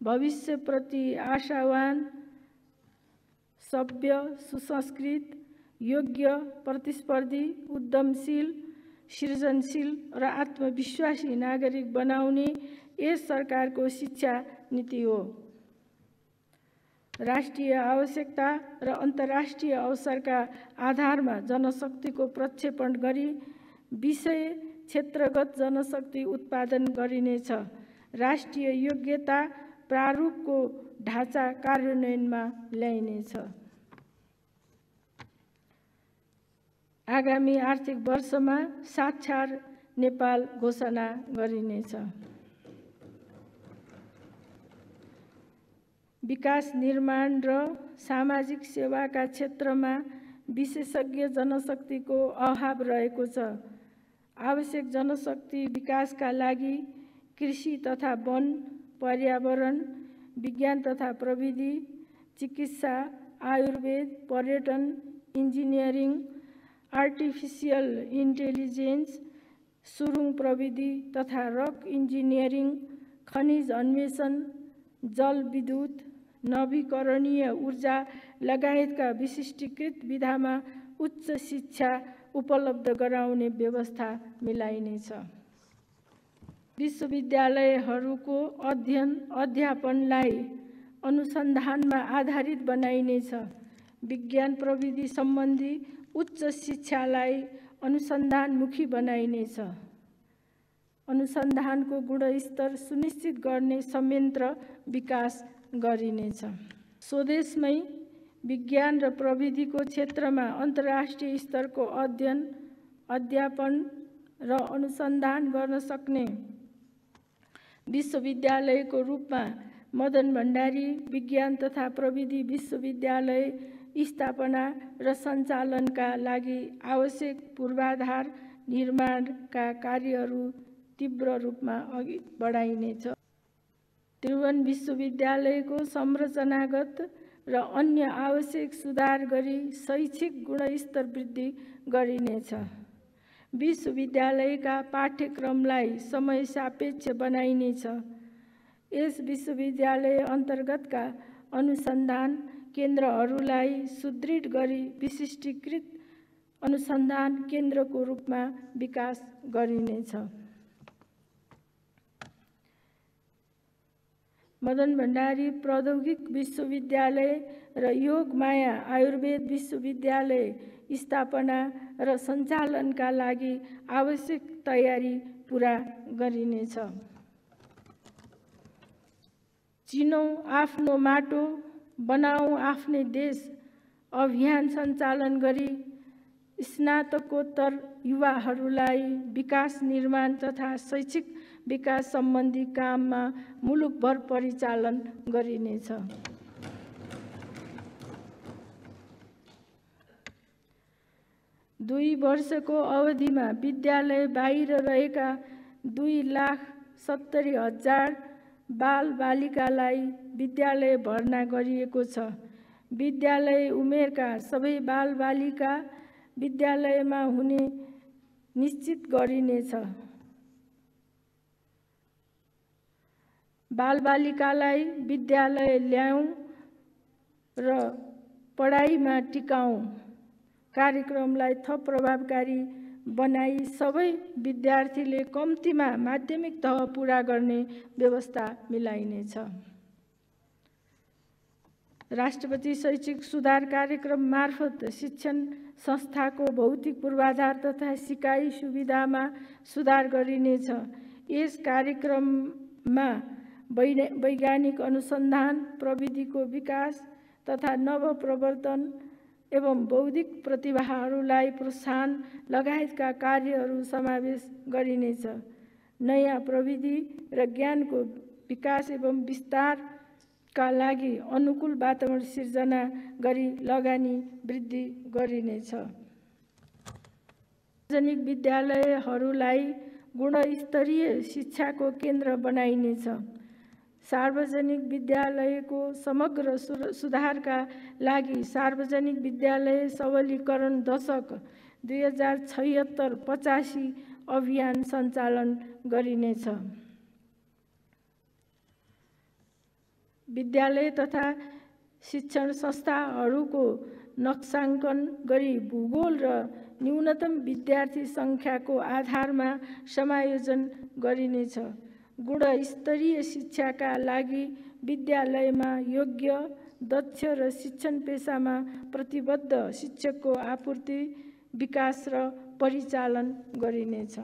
भविष्यप्रति आशावान, सभ्य, सुसंस्कृत, योग्य, प्रतिस्पर्धी, उद्यमशील, सृजनशील र आत्मविश्वासी नागरिक बनाउने यस सरकारको शिक्षा नीति हो। राष्ट्रिय आवश्यकता र अन्तर्राष्ट्रिय अवसरका आधारमा जनशक्तिको प्रक्षेपण गरी विषय क्षेत्रगत जनशक्ति उत्पादन गरिनेछ। राष्ट्रिय योग्यता प्रारूपको ढाँचा कार्यान्वयनमा ल्याइनेछ। आगामी आर्थिक वर्षमा साक्षर नेपाल घोषणा गरिनेछ। विकास निर्माण र सामाजिक सेवाका क्षेत्रमा विशेषज्ञ जनशक्तिको अभाव रहेको छ। आवश्यक जनशक्ति विकासका लागि कृषि तथा वन, पर्यावरण, विज्ञान तथा प्रविधि, चिकित्सा, आयुर्वेद, पर्यटन, इन्जिनियरिङ, आर्टिफिसियल इन्टेलिजेन्स, सुरुङ प्रविधि तथा रक इन्जिनियरिङ, खनिज अन्वेषण, जलविद्युत, नवीकरणीय ऊर्जा लगायतका विशिष्टीकृत विधामा उच्च शिक्षा उपलब्ध गराउने व्यवस्था मिलाइनेछ। विश्वविद्यालयहरूको अध्ययन अध्यापनलाई अनुसन्धानमा आधारित बनाइनेछ। विज्ञान प्रविधि सम्बन्धी उच्च शिक्षालाई अनुसन्धानमुखी बनाइनेछ। अनुसन्धानको गुणस्तर सुनिश्चित गर्ने संयन्त्र विकास गरिनेछ। स्वदेशमै विज्ञान र प्रविधिको क्षेत्रमा अन्तर्राष्ट्रिय स्तरको अध्ययन, अध्यापन र अनुसन्धान गर्न सक्ने विश्वविद्यालयको रूपमा मदन भण्डारी विज्ञान तथा प्रविधि विश्वविद्यालय स्थापना र सञ्चालनका लागि आवश्यक पूर्वाधार निर्माणका कार्यहरू तीव्र रूपमा अघि बढाइनेछ। त्रिभुवन विश्वविद्यालयको संरचनागत र अन्य आवश्यक सुधार गरी शैक्षिक गुणस्तर वृद्धि गरिनेछ। विश्वविद्यालयका पाठ्यक्रमलाई समय सापेक्ष बनाइनेछ। यस विश्वविद्यालय अन्तर्गतका अनुसन्धान केन्द्रहरूलाई सुदृढ गरी विशिष्टीकृत अनुसन्धान केन्द्रको रूपमा विकास गरिनेछ। मदन भण्डारी प्रौद्योगिक विश्वविद्यालय र योगमाया आयुर्वेद विश्वविद्यालय स्थापना र सञ्चालनका लागि आवश्यक तयारी पूरा गरिनेछ। चिनौँ आफ्नो माटो, बनाऊ आफ्नै देश अभियान सञ्चालन गरी स्नातकोत्तर युवाहरूलाई विकास निर्माण तथा शैक्षिक विकास सम्बन्धी काममा मुलुकभर परिचालन गरिनेछ। दुई वर्षको अवधिमा विद्यालय बाहिर रहेका 2,70,000 बालबालिकालाई विद्यालय भर्ना गरिएको छ। विद्यालय उमेरका सबै बालबालिका विद्यालयमा हुने निश्चित गरिनेछ। बालबालिकालाई विद्यालय ल्याउँ र पढाइमा टिकाउँ कार्यक्रमलाई थप प्रभावकारी बनाई सबै विद्यार्थीले कम्तीमा माध्यमिक तह पूरा गर्ने व्यवस्था मिलाइनेछ। राष्ट्रपति शैक्षिक सुधार कार्यक्रम मार्फत शिक्षण संस्थाको भौतिक पूर्वाधार तथा सिकाइ सुविधामा सुधार गरिनेछ। यस कार्यक्रममा वैज्ञानिक अनुसन्धान, प्रविधिको विकास तथा नवप्रवर्तन एवं बौद्धिक प्रतिभाहरूलाई प्रोत्साहन लगायतका कार्यहरू समावेश गरिनेछ। नयाँ प्रविधि र ज्ञानको विकास एवं विस्तारका लागि अनुकूल वातावरण सिर्जना गरी लगानी वृद्धि गरिनेछ। सार्वजनिक विद्यालयहरूलाई गुणस्तरीय शिक्षाको केन्द्र बनाइनेछ। सार्वजनिक विद्यालयको समग्र सुधारका लागि सार्वजनिक विद्यालय सबलीकरण दशक 2076-85 अभियान सञ्चालन गरिनेछ। विद्यालय तथा शिक्षण संस्थाहरूको नक्साङ्कन गरी भूगोल र न्यूनतम विद्यार्थी सङ्ख्याको आधारमा समायोजन गरिनेछ। गुणस्तरीय शिक्षाका लागि विद्यालयमा योग्य, दक्ष र शिक्षण पेशामा प्रतिबद्ध शिक्षकको आपूर्ति, विकास र परिचालन गरिनेछ।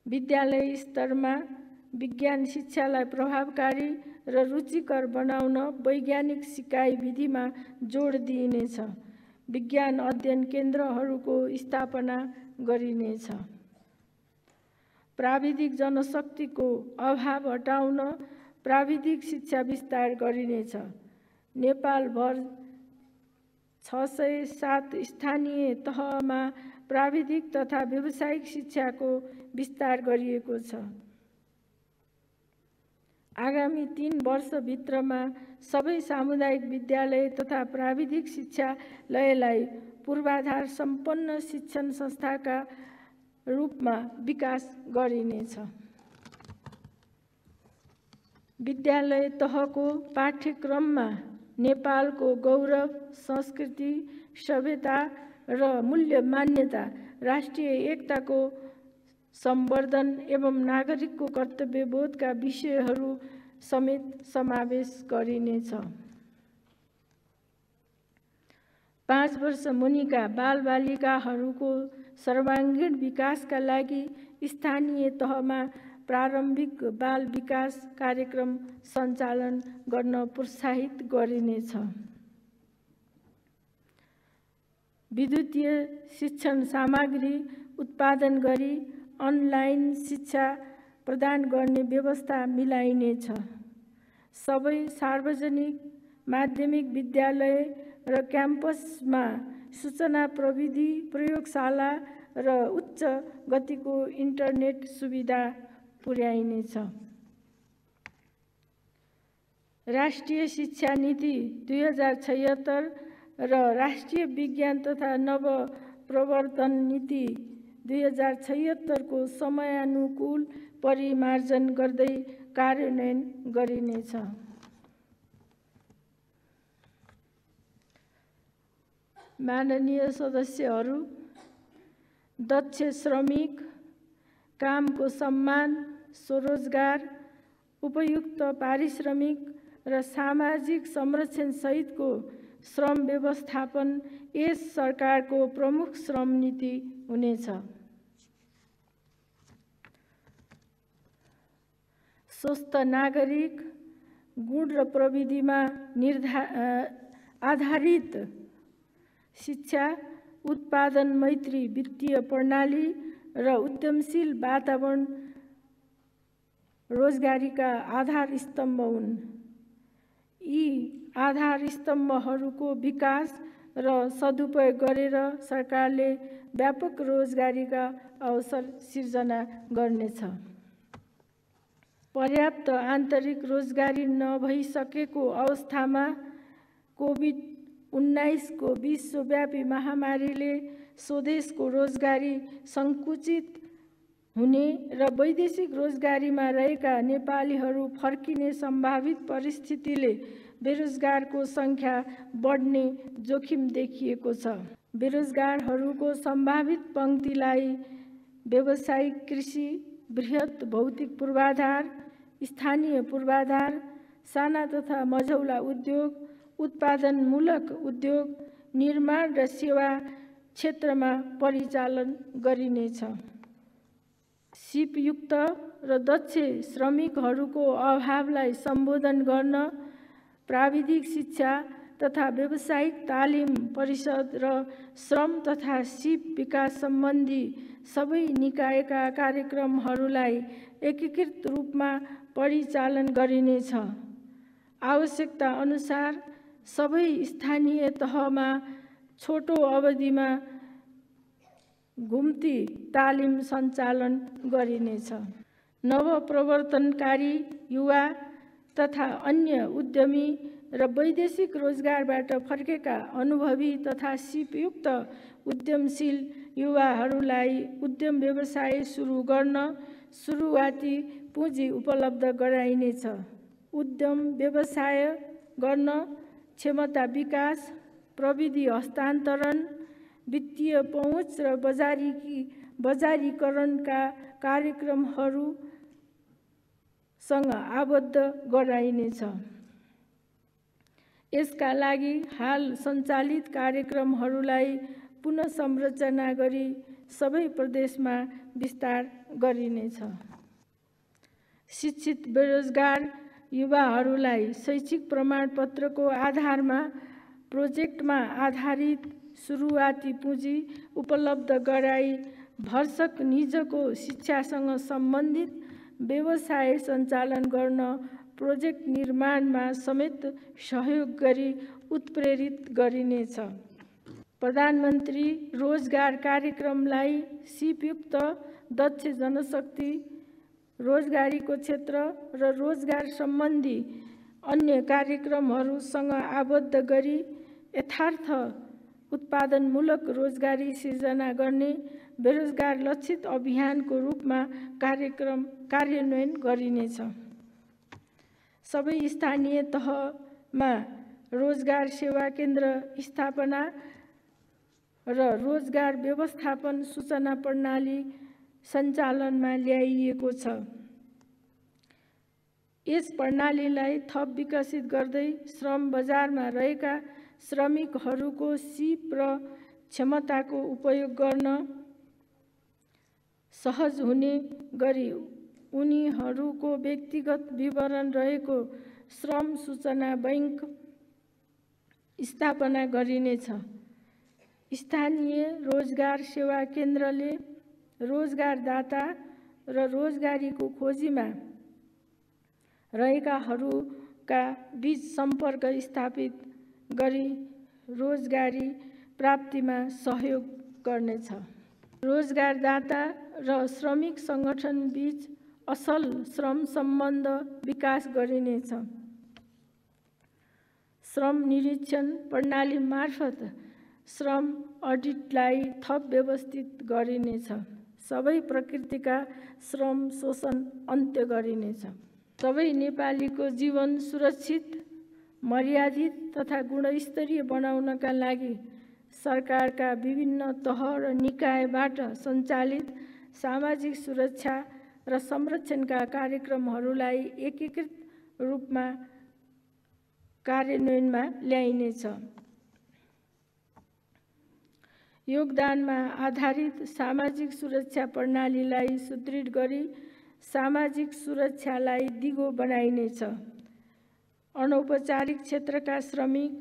विद्यालय स्तरमा विज्ञान शिक्षालाई प्रभावकारी र रुचिकर बनाउन वैज्ञानिक सिकाइ विधिमा जोड दिइनेछ। विज्ञान अध्ययन केन्द्रहरूको स्थापना गरिनेछ। प्राविधिक जनशक्तिको अभाव हटाउन प्राविधिक शिक्षा विस्तार गरिनेछ। नेपालभर 607 स्थानीय तहमा प्राविधिक तथा व्यावसायिक शिक्षाको विस्तार गरिएको छ। आगामी 3 वर्षभित्रमा सबै सामुदायिक विद्यालय तथा प्राविधिक शिक्षालयलाई पूर्वाधार सम्पन्न शिक्षण संस्थाका रूपमा विकास गरिनेछ। विद्यालय तहको पाठ्यक्रममा नेपालको गौरव, संस्कृति, सभ्यता र मूल्य मान्यता, राष्ट्रिय एकताको संवर्धन एवं नागरिकको कर्तव्यबोधका विषयहरू समेत समावेश गरिनेछ। 5 वर्ष मुनिका बालबालिकाहरूको सर्वाङ्गीण विकासका लागि स्थानीय तहमा प्रारम्भिक बाल विकास कार्यक्रम सञ्चालन गर्न प्रोत्साहित गरिनेछ। विद्युतीय शिक्षण सामग्री उत्पादन गरी अनलाइन शिक्षा प्रदान गर्ने व्यवस्था मिलाइनेछ। सबै सार्वजनिक माध्यमिक विद्यालय र क्याम्पसमा सूचना प्रविधि प्रयोगशाला र उच्च गतिको इन्टरनेट सुविधा पुर्याइनेछ। राष्ट्रिय शिक्षा नीति 2076 र राष्ट्रिय विज्ञान तथा नव प्रवर्तन नीति 2076 को समयानुकूल परिमार्जन गर्दै कार्यान्वयन गरिनेछ। माननीय सदस्यहरू, दक्ष श्रमिक, कामको सम्मान, स्वरोजगार, उपयुक्त पारिश्रमिक र सामाजिक संरक्षण सहितको श्रम व्यवस्थापन यस सरकारको प्रमुख श्रम नीति हुनेछ। स्वस्थ नागरिक, गुण र प्रविधिमा आधारित शिक्षा, उत्पादन मैत्री वित्तीय प्रणाली र उद्यमशील वातावरण रोजगारीका आधार स्तम्भ हुन्। यी आधार स्तम्भहरूको विकास र सदुपयोग गरेर सरकारले व्यापक रोजगारीका अवसर सिर्जना गर्नेछ। पर्याप्त आन्तरिक रोजगारी नभइसकेको अवस्थामा कोभिड-19 को विश्वव्यापी महामारीले स्वदेशको रोजगारी सङ्कुचित हुने र वैदेशिक रोजगारीमा रहेका नेपालीहरू फर्किने सम्भावित परिस्थितिले बेरोजगारको सङ्ख्या बढ्ने जोखिम देखिएको छ। बेरोजगारहरूको सम्भावित पङ्क्तिलाई व्यावसायिक कृषि, बृहत भौतिक पूर्वाधार, स्थानीय पूर्वाधार, साना तथा मझौला उद्योग, उत्पादनमूलक उद्योग, निर्माण र सेवा क्षेत्रमा परिचालन गरिनेछ। सिपयुक्त र दक्ष श्रमिकहरूको अभावलाई सम्बोधन गर्न प्राविधिक शिक्षा तथा व्यावसायिक तालिम परिषद र श्रम तथा सिप विकास सम्बन्धी सबै निकायका कार्यक्रमहरूलाई एकीकृत रूपमा परिचालन गरिनेछ। आवश्यकता अनुसार सबै स्थानीय तहमा छोटो अवधिमा घुम्ती तालिम सञ्चालन गरिनेछ। नवप्रवर्तनकारी युवा तथा अन्य उद्यमी र वैदेशिक रोजगारबाट फर्केका अनुभवी तथा सिपयुक्त उद्यमशील युवाहरूलाई उद्यम व्यवसाय सुरु गर्न सुरुवाती पुँजी उपलब्ध गराइनेछ। उद्यम व्यवसाय गर्न क्षमता विकास, प्रविधि हस्तान्तरण, वित्तीय पहुँच र बजारीकरणका कार्यक्रमहरूसँग आबद्ध गराइनेछ। यसका लागि हाल सञ्चालित कार्यक्रमहरूलाई पुनः संरचना गरी सबै प्रदेशमा विस्तार गरिनेछ। शिक्षित बेरोजगार युवाहरूलाई शैक्षिक प्रमाणपत्रको आधारमा प्रोजेक्टमा आधारित सुरुवाती पुँजी उपलब्ध गराई भरसक निजको शिक्षासँग सम्बन्धित व्यवसाय सञ्चालन गर्न प्रोजेक्ट निर्माणमा समेत सहयोग गरी उत्प्रेरित गरिनेछ। प्रधानमन्त्री रोजगार कार्यक्रमलाई सिपयुक्त दक्ष जनशक्ति, रोजगारीको क्षेत्र र रोजगार सम्बन्धी अन्य कार्यक्रमहरूसँग आबद्ध गरी यथार्थ उत्पादनमूलक रोजगारी सिर्जना गर्ने बेरोजगार लक्षित अभियानको रूपमा कार्यान्वयन गरिनेछ। सबै स्थानीय तहमा रोजगार सेवा केन्द्र स्थापना र रोजगार व्यवस्थापन सूचना प्रणाली सञ्चालनमा ल्याइएको छ। यस प्रणालीलाई थप विकसित गर्दै श्रम बजारमा रहेका श्रमिकहरूको सिप र क्षमताको उपयोग गर्न सहज हुने गरी उनीहरूको व्यक्तिगत विवरण रहेको श्रम सूचना बैंक स्थापना गरिनेछ। स्थानीय रोजगार सेवा केन्द्रले रोजगारदाता र रोजगारीको खोजीमा रहेकाहरूका बीच सम्पर्क स्थापित गरी रोजगारी प्राप्तिमा सहयोग गर्नेछ। रोजगारदाता र श्रमिक सङ्गठन बीच असल श्रम सम्बन्ध विकास गरिनेछ। श्रम निरीक्षण प्रणाली मार्फत श्रम अडिटलाई थप व्यवस्थित गरिनेछ। सबै प्रकृतिका श्रम शोषण अन्त्य गरिनेछ। सबै नेपालीको जीवन सुरक्षित, मर्यादित तथा गुणस्तरीय बनाउनका लागि सरकारका विभिन्न तह र निकायबाट सञ्चालित सामाजिक सुरक्षा र संरक्षणका कार्यक्रमहरूलाई एकीकृत रूपमा कार्यान्वयनमा ल्याइनेछ। योगदानमा आधारित सामाजिक सुरक्षा प्रणालीलाई सुदृढ गरी सामाजिक सुरक्षालाई दिगो बनाइनेछ। अनौपचारिक क्षेत्रका श्रमिक,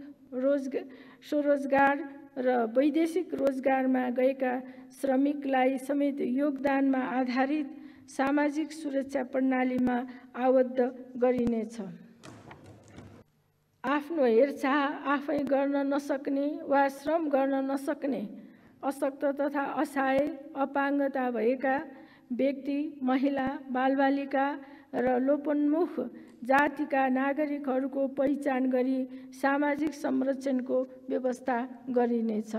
स्वरोजगार र वैदेशिक रोजगारमा गएका श्रमिकलाई समेत योगदानमा आधारित सामाजिक सुरक्षा प्रणालीमा आबद्ध गरिनेछ। आफ्नो हेरचाह आफै गर्न नसक्ने वा श्रम गर्न नसक्ने, अशक्त तथा असहाय, अपाङ्गता भएका व्यक्ति, महिला, बालबालिका र लोपोन्मुख जातिका नागरिकहरूको पहिचान गरी सामाजिक संरक्षणको व्यवस्था गरिनेछ।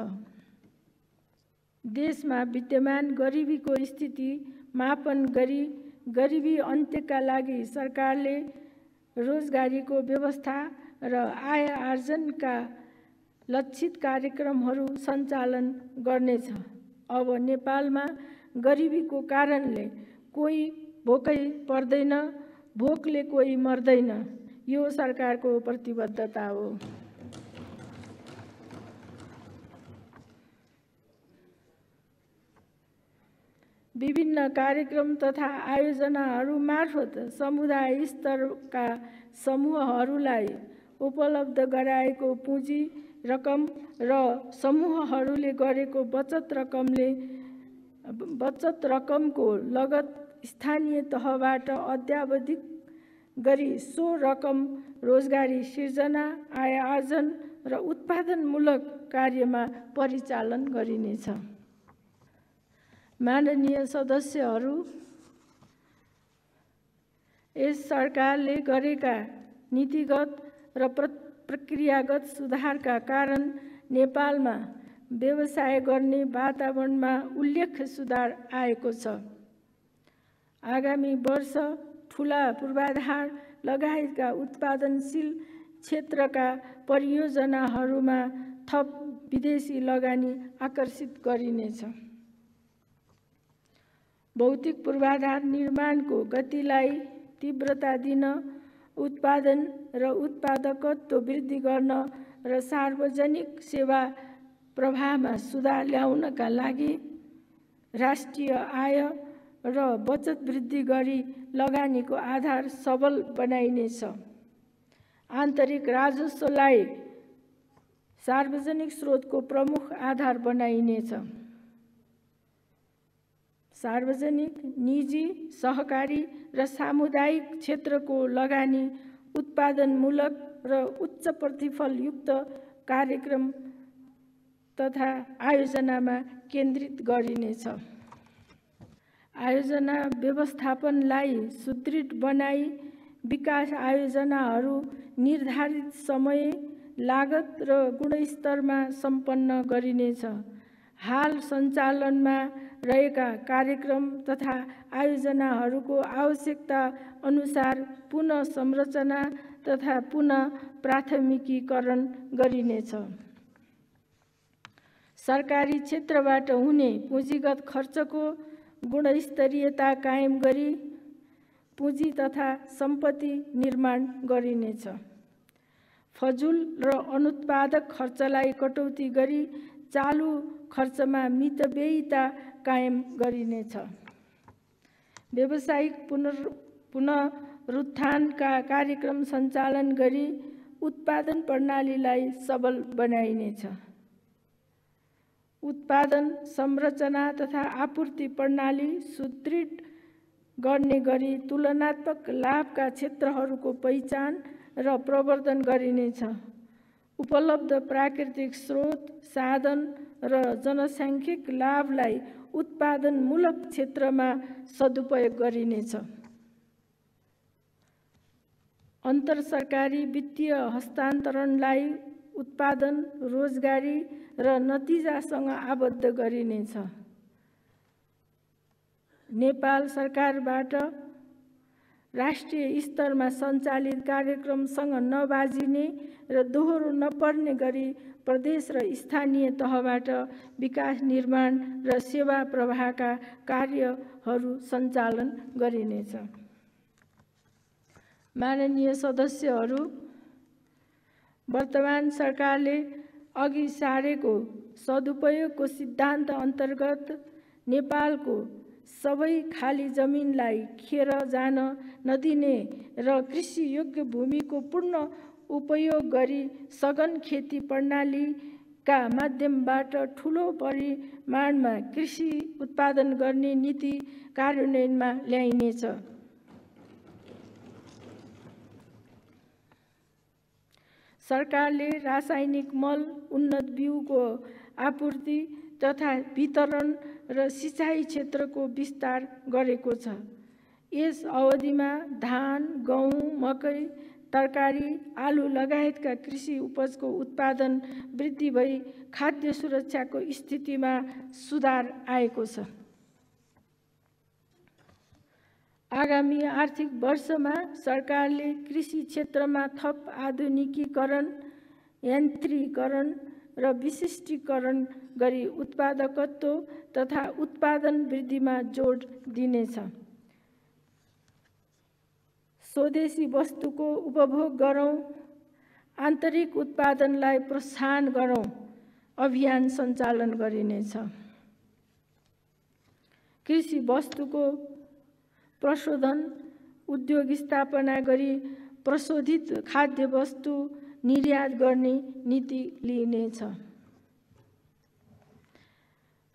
देशमा विद्यमान गरिबीको स्थिति मापन गरी गरिबी अन्त्यका लागि सरकारले रोजगारीको व्यवस्था र आय आर्जनका लक्षित कार्यक्रमहरू सञ्चालन गर्नेछ। अब नेपालमा गरिबीको कारणले कोही भोकै पर्दैन, भोकले कोही मर्दैन। यो सरकारको प्रतिबद्धता हो। विभिन्न कार्यक्रम तथा आयोजनाहरू मार्फत समुदाय स्तरका समूहहरूलाई उपलब्ध गराएको पुँजी रकम र समूहहरूले गरेको बचत रकमको लगत स्थानीय तहबाट अद्यावधिक गरी सो रकम रोजगारी सिर्जना, आय आर्जन र उत्पादनमूलक कार्यमा परिचालन गरिनेछ। माननीय सदस्यहरू, यस सरकारले गरेका नीतिगत र प्रक्रियागत सुधारका कारण नेपालमा व्यवसाय गर्ने वातावरणमा उल्लेख्य सुधार आएको छ। आगामी वर्ष ठुला पूर्वाधार लगायतका उत्पादनशील क्षेत्रका परियोजनाहरूमा थप विदेशी लगानी आकर्षित गरिनेछ। भौतिक पूर्वाधार निर्माणको गतिलाई तीव्रता दिन, उत्पादन र उत्पादकत्व वृद्धि गर्न र सार्वजनिक सेवा प्रवाहमा सुधार ल्याउनका लागि राष्ट्रिय आय र बचत वृद्धि गरी लगानीको आधार सबल बनाइनेछ। आन्तरिक राजस्वलाई सार्वजनिक स्रोतको प्रमुख आधार बनाइनेछ। सार्वजनिक, निजी, सहकारी र सामुदायिक क्षेत्रको लगानी उत्पादनमूलक र उच्च प्रतिफलयुक्त कार्यक्रम तथा आयोजनामा केन्द्रित गरिनेछ। आयोजना व्यवस्थापनलाई सुदृढ बनाई विकास आयोजनाहरू निर्धारित समय, लागत र गुणस्तरमा सम्पन्न गरिनेछ। हाल सञ्चालनमा रहेका कार्यक्रम तथा आयोजनाहरूको आवश्यकता अनुसार पुनः संरचना तथा पुनः प्राथमिकीकरण गरिनेछ। सरकारी क्षेत्रबाट हुने पुँजीगत खर्चको गुणस्तरीयता कायम गरी पुँजी तथा सम्पत्ति निर्माण गरिनेछ। फजुल र अनुत्पादक खर्चलाई कटौती गरी चालू खर्चमा मितव्ययिता कायम गरिनेछ। व्यावसायिक पुनरुत्थानका कार्यक्रम सञ्चालन गरी उत्पादन प्रणालीलाई सबल बनाइनेछ। उत्पादन संरचना तथा आपूर्ति प्रणाली सुदृढ गर्ने गरी तुलनात्मक लाभका क्षेत्रहरूको पहिचान र प्रवर्धन गरिनेछ। उपलब्ध प्राकृतिक स्रोत, साधन र जनसाङ्ख्यिक लाभलाई उत्पादनमूलक क्षेत्रमा सदुपयोग गरिनेछ। अन्तरसरकारी वित्तीय हस्तान्तरणलाई उत्पादन, रोजगारी र नतिजासँग आबद्ध गरिनेछ। नेपाल सरकारबाट राष्ट्रिय स्तरमा सञ्चालित कार्यक्रमसँग नबाजिने र दोहोरो नपर्ने गरी प्रदेश र स्थानीय तहबाट विकास निर्माण र सेवा प्रवाहका कार्यहरू सञ्चालन गरिनेछ। माननीय सदस्यहरू, वर्तमान सरकारले अघि सारेको सदुपयोगको सिद्धान्त अन्तर्गत नेपालको सबै खाली जमिनलाई खेर जान नदिने र कृषि योग्य भूमिको पूर्ण उपयोग गरी सघन खेती प्रणालीका माध्यमबाट ठूलो परिमाणमा कृषि उत्पादन गर्ने नीति कार्यान्वयनमा ल्याइनेछ। सरकारले रासायनिक मल, उन्नत बिउको आपूर्ति तथा वितरण र सिँचाइ क्षेत्रको विस्तार गरेको छ। यस अवधिमा धान, गहुँ, मकै, तरकारी, आलु लगायतका कृषि उपजको उत्पादन वृद्धि भई खाद्य सुरक्षाको स्थितिमा सुधार आएको छ। आगामी आर्थिक वर्षमा सरकारले कृषि क्षेत्रमा थप आधुनिकीकरण, यन्त्रीकरण र विशिष्टीकरण गरी उत्पादकत्व तथा उत्पादन वृद्धिमा जोड दिनेछ। स्वदेशी वस्तुको उपभोग गरौँ, आन्तरिक उत्पादनलाई प्रोत्साहन गरौँ अभियान सञ्चालन गरिनेछ। कृषि वस्तुको प्रशोधन उद्योग स्थापना गरी प्रशोधित खाद्य वस्तु निर्यात गर्ने नीति लिइनेछ।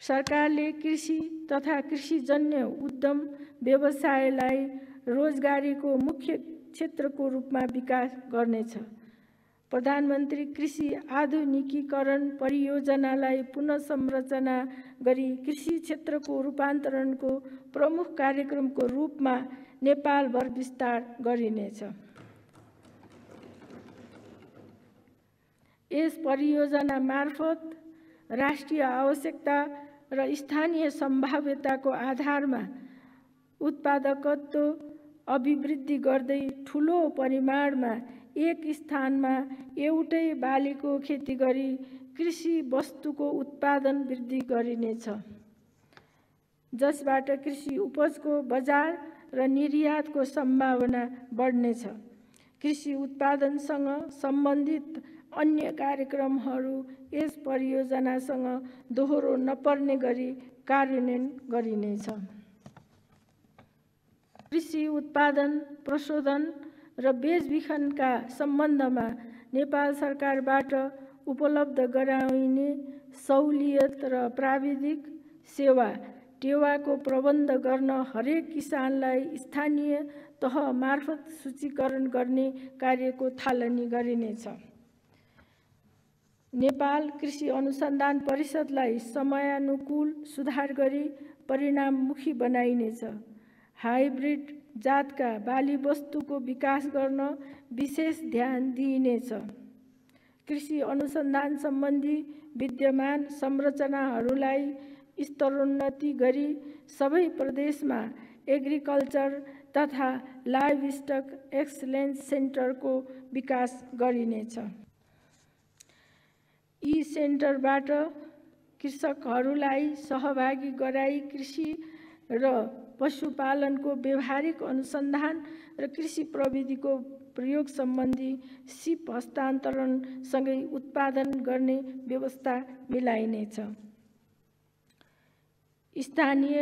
सरकारले कृषि तथा कृषिजन्य उद्यम व्यवसायलाई रोजगारीको मुख्य क्षेत्रको रूपमा विकास गर्नेछ। प्रधानमन्त्री कृषि आधुनिकीकरण परियोजनालाई पुनः संरचना गरी कृषि क्षेत्रको रूपान्तरणको प्रमुख कार्यक्रमको रूपमा नेपालभर विस्तार गरिनेछ। यस परियोजना मार्फत राष्ट्रिय आवश्यकता र स्थानीय सम्भाव्यताको आधारमा उत्पादकत्व, अभिवृद्धि गर्दै ठुलो परिमाणमा एक स्थानमा एउटै बालीको खेती गरी कृषि वस्तुको उत्पादन वृद्धि गरिनेछ, जसबाट कृषि उपजको बजार र निर्यातको सम्भावना बढ्नेछ। कृषि उत्पादनसँग सम्बन्धित अन्य कार्यक्रमहरू यस परियोजनासँग दोहोरो नपर्ने गरी कार्यान्वयन गरिनेछ। कृषि उत्पादन, प्रशोधन र बेचबिखनका सम्बन्धमा नेपाल सरकारबाट उपलब्ध गराइने सहुलियत र प्राविधिक सेवा टेवाको प्रबन्ध गर्न हरेक किसानलाई स्थानीय तह मार्फत सूचीकरण गर्ने कार्यको थालनी गरिनेछ। नेपाल कृषि अनुसन्धान परिषदलाई समयानुकूल सुधार गरी परिणाममुखी बनाइनेछ। हाइब्रिड जातका बाली वस्तुको विकास गर्न विशेष ध्यान दिइनेछ। कृषि अनुसन्धान सम्बन्धी विद्यमान संरचनाहरूलाई स्तरोन्नति गरी सबै प्रदेशमा एग्रिकल्चर तथा लाइभस्टक एक्सलेन्स सेन्टरको विकास गरिनेछ। यी सेन्टरबाट कृषकहरूलाई सहभागी गराई कृषि र पशुपालनको व्यावहारिक अनुसन्धान र कृषि प्रविधिको प्रयोग सम्बन्धी सिप हस्तान्तरणसँगै उत्पादन गर्ने व्यवस्था मिलाइनेछ। स्थानीय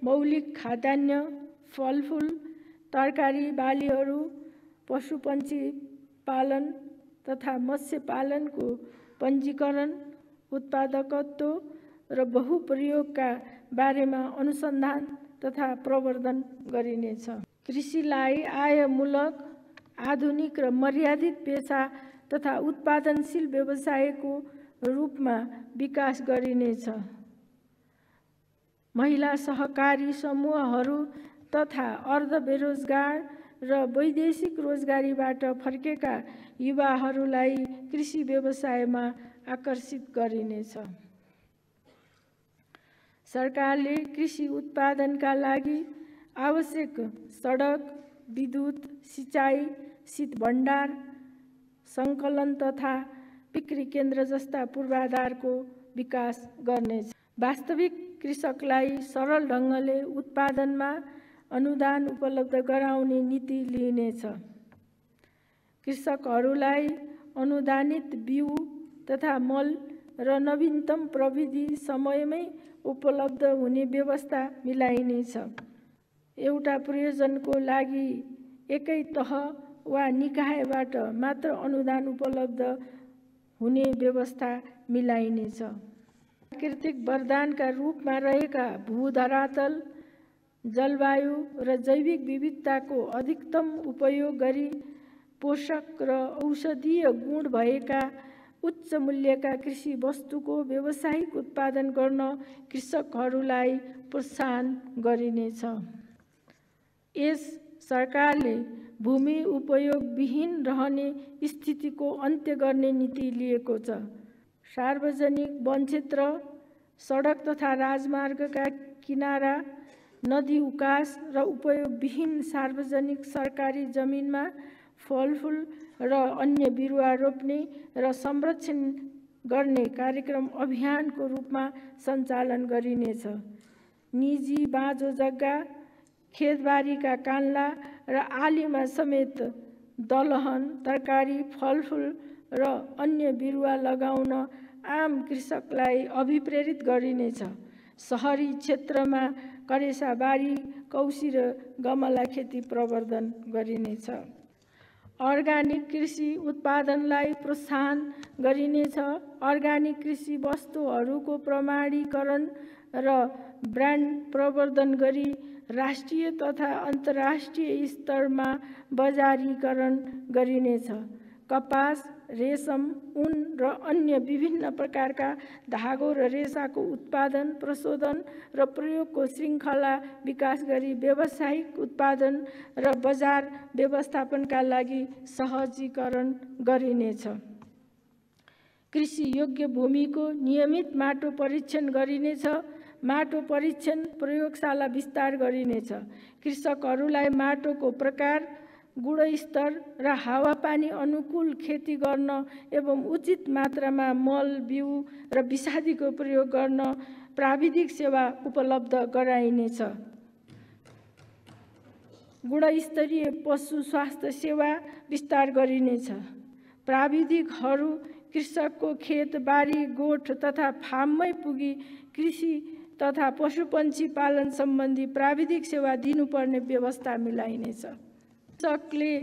मौलिक खाद्यान्न, फलफुल, तरकारी बालीहरू, पशुपन्छी पालन तथा मत्स्य पालनको पञ्जीकरण, उत्पादकत्व र बहुप्रयोगका बारेमा अनुसन्धान तथा प्रवर्धन गरिनेछ। कृषिलाई आयमूलक, आधुनिक र मर्यादित पेशा तथा उत्पादनशील व्यवसायको रूपमा विकास गरिनेछ। महिला सहकारी समूहहरू तथा अर्धबेरोजगार र वैदेशिक रोजगारीबाट फर्केका युवाहरूलाई कृषि व्यवसायमा आकर्षित गरिनेछ। सरकारले कृषि उत्पादनका लागि आवश्यक सडक, विद्युत, सिँचाइ, शीत भण्डार, सङ्कलन तथा बिक्री केन्द्र जस्ता पूर्वाधारको विकास गर्नेछ। वास्तविक कृषकलाई सरल ढङ्गले उत्पादनमा अनुदान उपलब्ध गराउने नीति लिइनेछ। कृषकहरूलाई अनुदानित बिउ तथा मल र नवीनतम प्रविधि समयमै उपलब्ध हुने व्यवस्था मिलाइनेछ। एउटा प्रयोजनको लागि एकै तह वा निकायबाट मात्र अनुदान उपलब्ध हुने व्यवस्था मिलाइनेछ। प्राकृतिक वरदानका रूपमा रहेका भूधरातल, जलवायु र जैविक विविधताको अधिकतम उपयोग गरी पोषक र औषधीय गुण भएका उच्च मूल्यका कृषि वस्तुको व्यावसायिक उत्पादन गर्न कृषकहरूलाई प्रोत्साहन गरिनेछ। यस सरकारले भूमि उपयोगविहीन रहने स्थितिको अन्त्य गर्ने नीति लिएको छ। सार्वजनिक वन क्षेत्र, सडक तथा राजमार्गका किनारा, नदी उकास र उपयोगविहीन सार्वजनिक सरकारी जमिनमा फलफुल र अन्य बिरुवा रोप्ने र संरक्षण गर्ने कार्यक्रम अभियानको रूपमा सञ्चालन गरिनेछ। निजी बाँझो जग्गा, खेतबारीका कान्ला र आलीमा समेत दलहन, तरकारी, फलफुल र अन्य बिरुवा लगाउन आम कृषकलाई अभिप्रेरित गरिनेछ। शहरी क्षेत्रमा करेसाबारी, कौशी र गमला खेती प्रवर्धन गरिनेछ। अर्गानिक कृषि उत्पादनलाई प्रोत्साहन गरिनेछ। अर्गानिक कृषि वस्तुहरूको प्रमाणीकरण र ब्रान्ड प्रवर्धन गरी राष्ट्रिय तथा अन्तर्राष्ट्रिय स्तरमा बजारीकरण गरिनेछ। कपास, रेशम, ऊन र अन्य विभिन्न प्रकारका धागो र रेसाको उत्पादन, प्रशोधन र प्रयोगको श्रृङ्खला विकास गरी व्यावसायिक उत्पादन र बजार व्यवस्थापनका लागि सहजीकरण गरिनेछ। कृषि योग्य भूमिको नियमित माटो परीक्षण गरिनेछ। माटो परीक्षण प्रयोगशाला विस्तार गरिनेछ। कृषकहरूलाई माटोको प्रकार, गुणस्तर र हावापानी अनुकूल खेती गर्न एवं उचित मात्रामा मल, बिउ र विषादीको प्रयोग गर्न प्राविधिक सेवा उपलब्ध गराइनेछ। गुणस्तरीय पशु स्वास्थ्य सेवा विस्तार गरिनेछ। प्राविधिकहरू कृषकको खेत, बारी, गोठ तथा फार्ममै पुगी कृषि तथा पशुपन्छी पालन सम्बन्धी प्राविधिक सेवा दिनुपर्ने व्यवस्था मिलाइनेछ। कृषकले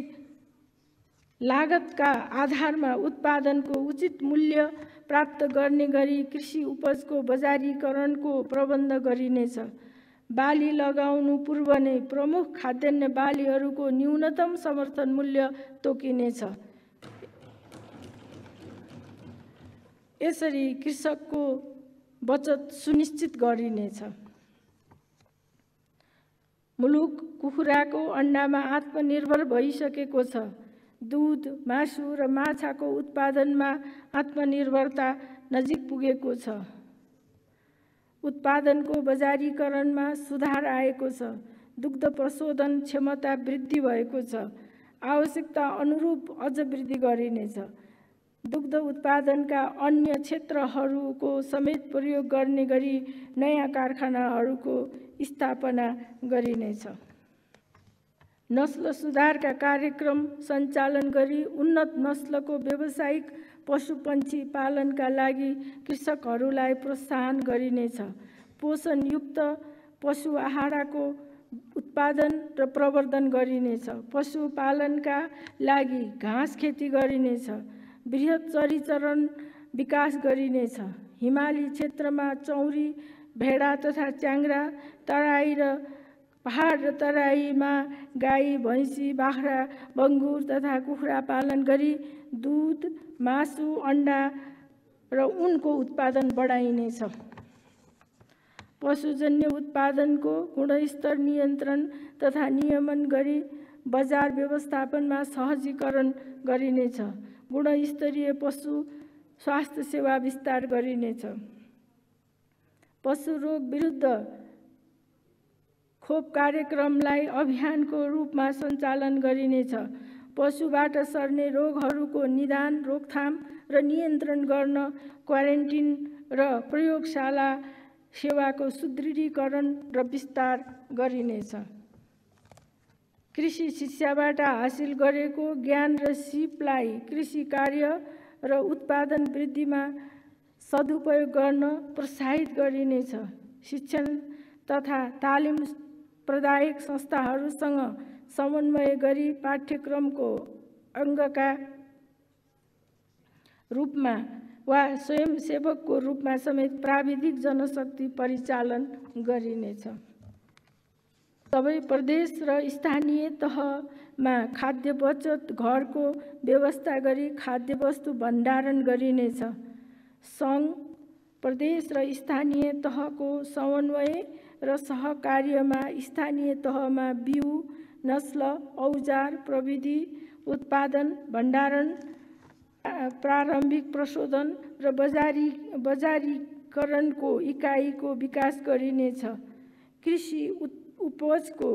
लागतका आधारमा उत्पादनको उचित मूल्य प्राप्त गर्ने गरी कृषि उपजको बजारीकरणको प्रबन्ध गरिनेछ। बाली लगाउनु पूर्व नै प्रमुख खाद्यान्न बालीहरूको न्यूनतम समर्थन मूल्य तोकिनेछ। यसरी कृषकको बचत सुनिश्चित गरिनेछ। मुलुक कुखुराको अण्डामा आत्मनिर्भर भइसकेको छ। दूध, मासु र माछाको उत्पादनमा आत्मनिर्भरता नजिक पुगेको छ। उत्पादनको बजारीकरणमा सुधार आएको छ। दुग्ध प्रशोधन क्षमता वृद्धि भएको छ। आवश्यकता अनुरूप अझ वृद्धि गरिनेछ। दुग्ध उत्पादनका अन्य क्षेत्रहरूको समेत प्रयोग गर्ने गरी नयाँ कारखानाहरूको स्थापना गरिनेछ। नस्ल सुधारका कार्यक्रम सञ्चालन गरी उन्नत नस्लको व्यावसायिक पशुपन्छी पालनका लागि कृषकहरूलाई प्रोत्साहन गरिनेछ। पोषणयुक्त पशु आहारको उत्पादन र प्रवर्धन गरिनेछ। पशुपालनका लागि घाँस खेती गरिनेछ। बृहत चरीचरण विकास गरिनेछ। हिमाली क्षेत्रमा चौरी, भेडा तथा च्याङ्ग्रा, तराई र पहाड र तराईमा गाई, भैँसी, बाख्रा, बङ्गुर तथा कुखुरा पालन गरी दूध, मासु, अण्डा र उनको उत्पादन बढाइनेछ। पशुजन्य उत्पादनको गुणस्तर नियन्त्रण तथा नियमन गरी बजार व्यवस्थापनमा सहजीकरण गरिनेछ। गुणस्तरीय पशु स्वास्थ्य सेवा विस्तार गरिनेछ। पशु रोग विरुद्ध खोप कार्यक्रमलाई अभियानको रूपमा सञ्चालन गरिनेछ। पशुबाट सर्ने रोगहरूको निदान, रोकथाम र नियन्त्रण गर्न क्वारेन्टिन र प्रयोगशाला सेवाको सुदृढीकरण र विस्तार गरिनेछ। कृषि शिक्षाबाट हासिल गरेको ज्ञान र सिपलाई कृषि कार्य र उत्पादन वृद्धिमा सदुपयोग गर्न प्रोत्साहित गरिनेछ। शिक्षण तथा तालिम प्रदायक संस्थाहरूसँग समन्वय गरी पाठ्यक्रमको अङ्गका रूपमा वा स्वयंसेवकको रूपमा समेत प्राविधिक जनशक्ति परिचालन गरिनेछ। सबै प्रदेश र स्थानीय तहमा खाद्य बचत घरको व्यवस्था गरी खाद्यवस्तु भण्डारण गरिनेछ। सङ्घ, प्रदेश र स्थानीय तहको समन्वय र सहकार्यमा स्थानीय तहमा बिउ, नस्ल, औजार, प्रविधि, उत्पादन, भण्डारण, प्रारम्भिक प्रशोधन र बजारीकरणको इकाइको विकास गरिनेछ। कृषि उपजको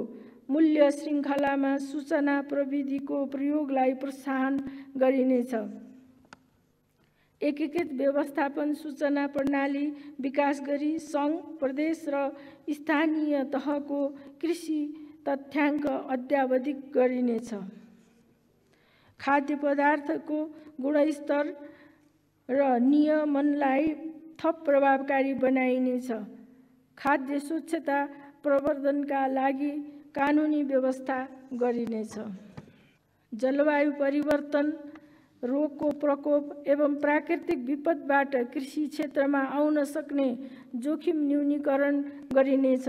मूल्य श्रृङ्खलामा सूचना प्रविधिको प्रयोगलाई प्रोत्साहन गरिनेछ। एकीकृत व्यवस्थापन सूचना प्रणाली विकास गरी सङ्घ, प्रदेश र स्थानीय तहको कृषि तथ्याङ्क अद्यावधिक गरिनेछ। खाद्य पदार्थको गुणस्तर र नियमनलाई थप प्रभावकारी बनाइनेछ। खाद्य स्वच्छता प्रवर्धनका लागि कानुनी व्यवस्था गरिनेछ। जलवायु परिवर्तन, रोगको प्रकोप एवं प्राकृतिक विपदबाट कृषि क्षेत्रमा आउन सक्ने जोखिम न्यूनीकरण गरिनेछ।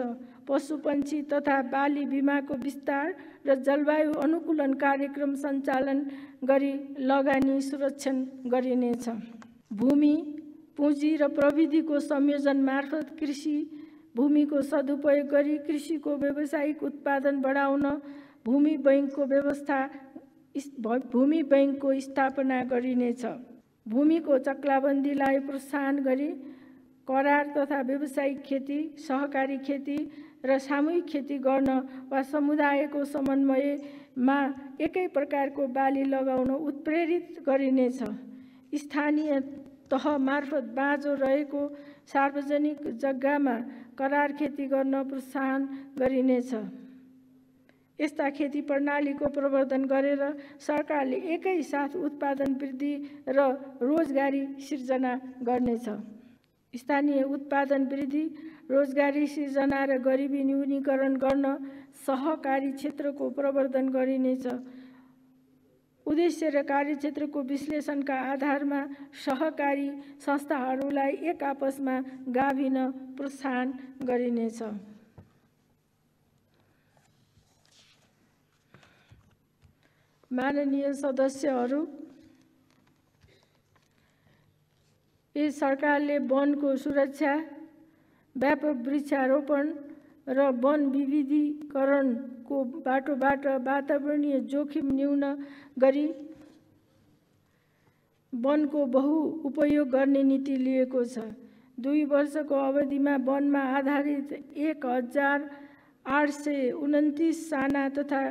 पशुपन्छी तथा बाली बिमाको विस्तार र जलवायु अनुकूलन कार्यक्रम सञ्चालन गरी लगानी सुरक्षण गरिनेछ। भूमि, पुँजी र प्रविधिको संयोजन मार्फत कृषि भूमिको सदुपयोग गरी कृषिको व्यावसायिक उत्पादन बढाउन भूमि बैंकको स्थापना गरिनेछ। भूमिको चक्लाबन्दीलाई प्रोत्साहन गरी करार तथा व्यावसायिक खेती, सहकारी खेती र सामूहिक खेती गर्न वा समुदायको समन्वयमा एकै प्रकारको बाली लगाउन उत्प्रेरित गरिनेछ। स्थानीय तह मार्फत बाँझो रहेको सार्वजनिक जग्गामा करार खेती गर्न प्रोत्साहन गरिनेछ। यस्ता खेती प्रणालीको प्रवर्धन गरेर सरकारले एकै साथ उत्पादन वृद्धि र रोजगारी सिर्जना गर्नेछ। स्थानीय उत्पादन वृद्धि, रोजगारी सिर्जना र गरिबी न्यूनीकरण गर्न सहकारी क्षेत्रको प्रवर्धन गरिनेछ। उद्देश्य र कार्यक्षेत्रको विश्लेषणका आधारमा सहकारी संस्थाहरूलाई एक आपसमा गाभिन प्रोत्साहन गरिनेछ। माननीय सदस्यहरू, यस सरकारले वनको सुरक्षा, व्यापक वृक्षारोपण र वन विविधीकरणको बाटोबाट वातावरणीय जोखिम न्यून गरी वनको बहुउपयोग गर्ने नीति लिएको छ। 2 वर्षको अवधिमा वनमा आधारित 1829 साना तथा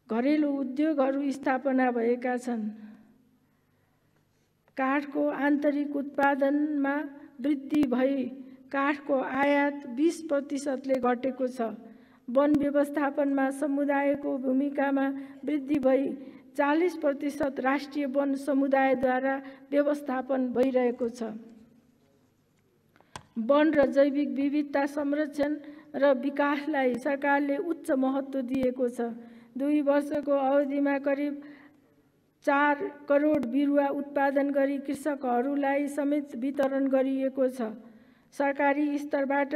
घरेलु उद्योगहरू स्थापना भएका छन्। काठको आन्तरिक उत्पादनमा वृद्धि भई काठको आयात 20% घटेको छ। वन व्यवस्थापनमा समुदायको भूमिकामा वृद्धि भई 40% राष्ट्रिय वन समुदायद्वारा व्यवस्थापन भइरहेको छ। वन र जैविक विविधता संरक्षण र विकासलाई सरकारले उच्च महत्त्व दिएको छ। 2 वर्षको अवधिमा करिब 4 करोड बिरुवा उत्पादन गरी कृषकहरूलाई समेत वितरण गरिएको छ। सरकारी स्तरबाट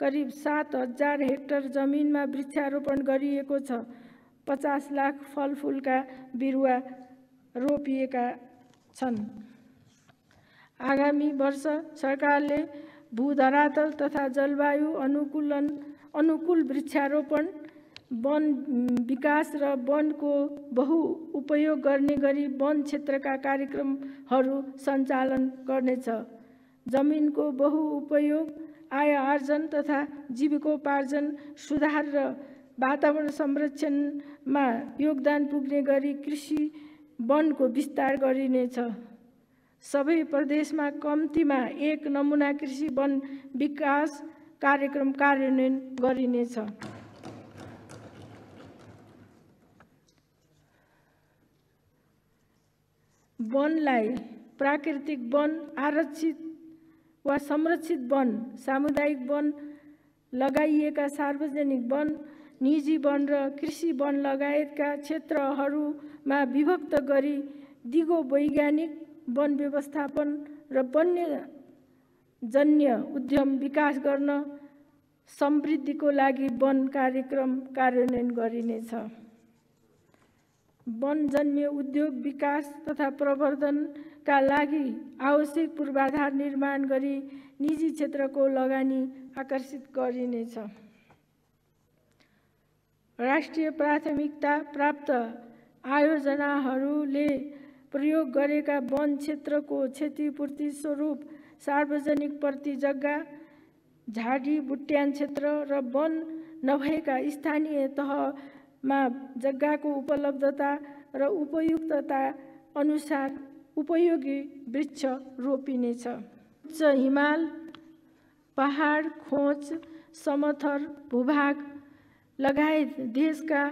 करिब 7,000 हेक्टर जमिनमा वृक्षारोपण गरिएको छ। 50 लाख फलफुलका बिरुवा रोपिएका छन्। आगामी वर्ष सरकारले भूधरातल तथा जलवायु अनुकूल वृक्षारोपण, वन विकास र वनको बहुउपयोग गर्ने गरी वन क्षेत्रका कार्यक्रमहरू सञ्चालन गर्नेछ। जमिनको बहुउपयोग, आय आर्जन तथा जीविकोपार्जन सुधार र वातावरण संरक्षणमा योगदान पुग्ने गरी कृषि वनको विस्तार गरिनेछ। सबै प्रदेशमा कम्तीमा 1 नमुना कृषि वन विकास कार्यक्रम कार्यान्वयन गरिनेछ। वनलाई प्राकृतिक वन, आरक्षित वा संरक्षित वन, सामुदायिक वन, लगाइएका सार्वजनिक वन, निजी वन र कृषि वन लगायतका क्षेत्रहरूमा विभक्त गरी दिगो वैज्ञानिक वन व्यवस्थापन र वन्यजन्य उद्यम विकास गर्न समृद्धिको लागि वन कार्यक्रम कार्यान्वयन गरिनेछ। वनजन्य उद्योग विकास तथा प्रवर्धनका लागि आवश्यक पूर्वाधार निर्माण गरी निजी क्षेत्रको लगानी आकर्षित गरिनेछ। राष्ट्रिय प्राथमिकता प्राप्त आयोजनाहरूले प्रयोग गरेका वन क्षेत्रको क्षतिपूर्ति स्वरूप सार्वजनिक प्रति जग्गा, झाडी बुट्यान क्षेत्र र वन नभएका स्थानीय तहमा जग्गाको उपलब्धता र उपयुक्तता अनुसार उपयोगी वृक्ष रोपिनेछ। उच्च हिमाल, पहाड, खोज, समथर भूभाग लगायत देशका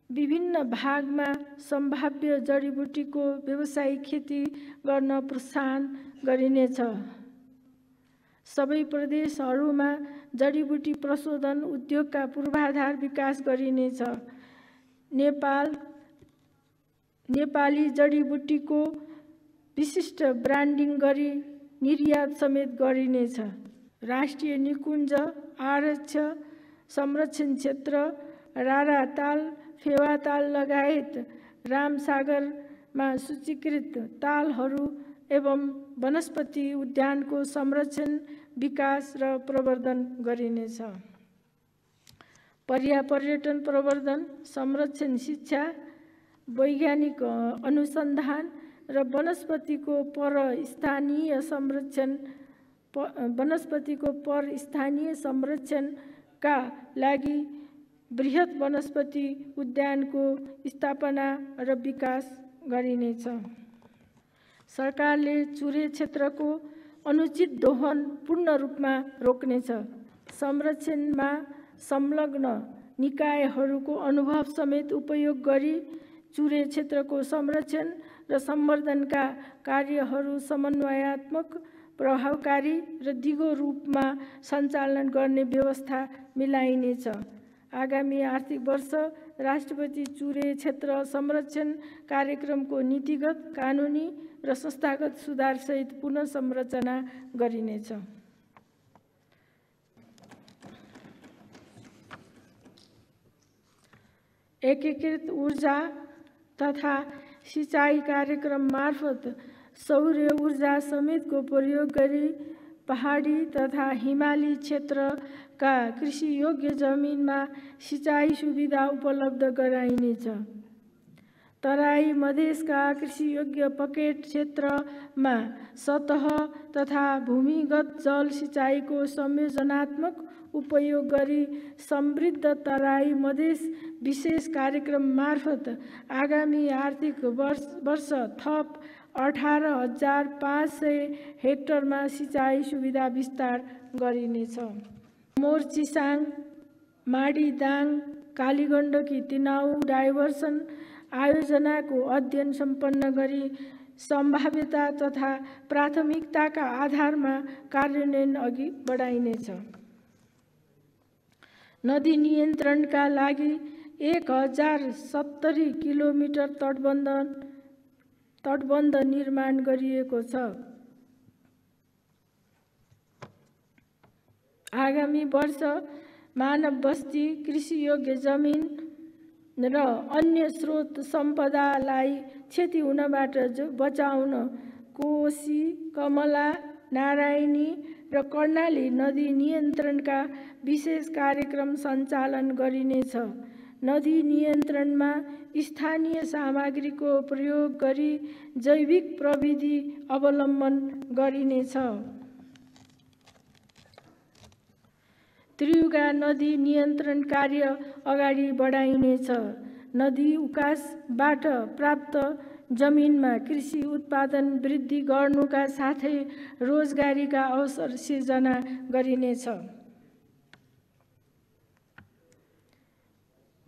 विभिन्न भागमा सम्भाव्य जडीबुटीको व्यावसायिक खेती गर्न प्रोत्साहन गरिनेछ। सबै प्रदेशहरूमा जडीबुटी प्रशोधन उद्योगका पूर्वाधार विकास गरिनेछ। नेपाली जडीबुटीको विशिष्ट ब्रान्डिङ गरी निर्यात समेत गरिनेछ। राष्ट्रिय निकुञ्ज, आरक्ष संरक्षण क्षेत्र, राराताल, फेवाताल लगायत रामसागरमा सूचीकृत तालहरू एवं वनस्पति उद्यानको संरक्षण, विकास र प्रवर्धन गरिनेछ। पर्यटन प्रवर्धन, संरक्षण, शिक्षा, वैज्ञानिक अनुसन्धान, र वनस्पतिको परस्थानीय संरक्षणका लागि बृहत वनस्पति उद्यानको स्थापना र विकास गरिनेछ। सरकारले चुरे क्षेत्रको अनुचित दोहन पूर्ण रूपमा रोक्नेछ। संरक्षणमा संलग्न निकायहरूको अनुभव समेत उपयोग गरी चुरे क्षेत्रको संरक्षण र सम्वर्धनका कार्यहरू समन्वयात्मक, प्रभावकारी र दिगो रूपमा सञ्चालन गर्ने व्यवस्था मिलाइनेछ। आगामी आर्थिक वर्ष राष्ट्रपति चुरे क्षेत्र संरक्षण कार्यक्रमको नीतिगत, कानुनी र संस्थागत सुधारसहित पुनः संरचना गरिनेछ। एकीकृत ऊर्जा तथा सिंचाई कार्यक्रम मार्फत सौर ऊर्जा समेतको प्रयोग गरी पहाडी तथा हिमाली क्षेत्रका कृषियोग्य जमिनमा सिंचाई सुविधा उपलब्ध गराइनेछ। तराई मधेसका कृषियोग्य पकेट क्षेत्रमा सतह तथा भूमिगत जल सिंचाईको संयोजनात्मक उपयोग गरी समृद्ध तराई मधेस विशेष कार्यक्रम मार्फत आगामी आर्थिक वर्ष थप 18,500 हेक्टरमा सिंचाई सुविधा विस्तार गरिनेछ। मोरचिसाङ, माडीदाङ, कालीगण्डकी तिनाउ डाइभर्सन आयोजनाको अध्ययन सम्पन्न गरी सम्भाव्यता तथा प्राथमिकताका आधारमा कार्यान्वयन अघि बढाइनेछ। नदी नियन्त्रणका लागि 1070 किलोमिटर तटबन्ध निर्माण गरिएको छ। आगामी वर्ष मानव बस्ती, कृषियोग्य जमिन र अन्य स्रोत सम्पदालाई क्षति हुनबाट बचाउन कोशी, कमला, नारायणी र कर्णाली नदी नियन्त्रणका विशेष कार्यक्रम सञ्चालन गरिनेछ। नदी नियन्त्रणमा स्थानीय सामग्रीको प्रयोग गरी जैविक प्रविधि अवलम्बन गरिनेछ। त्रियुगा नदी नियन्त्रण कार्य अगाडि बढाइनेछ। नदी उकासबाट प्राप्त जमिनमा कृषि उत्पादन वृद्धि गर्नुका साथै रोजगारीका अवसर सिर्जना गरिनेछ।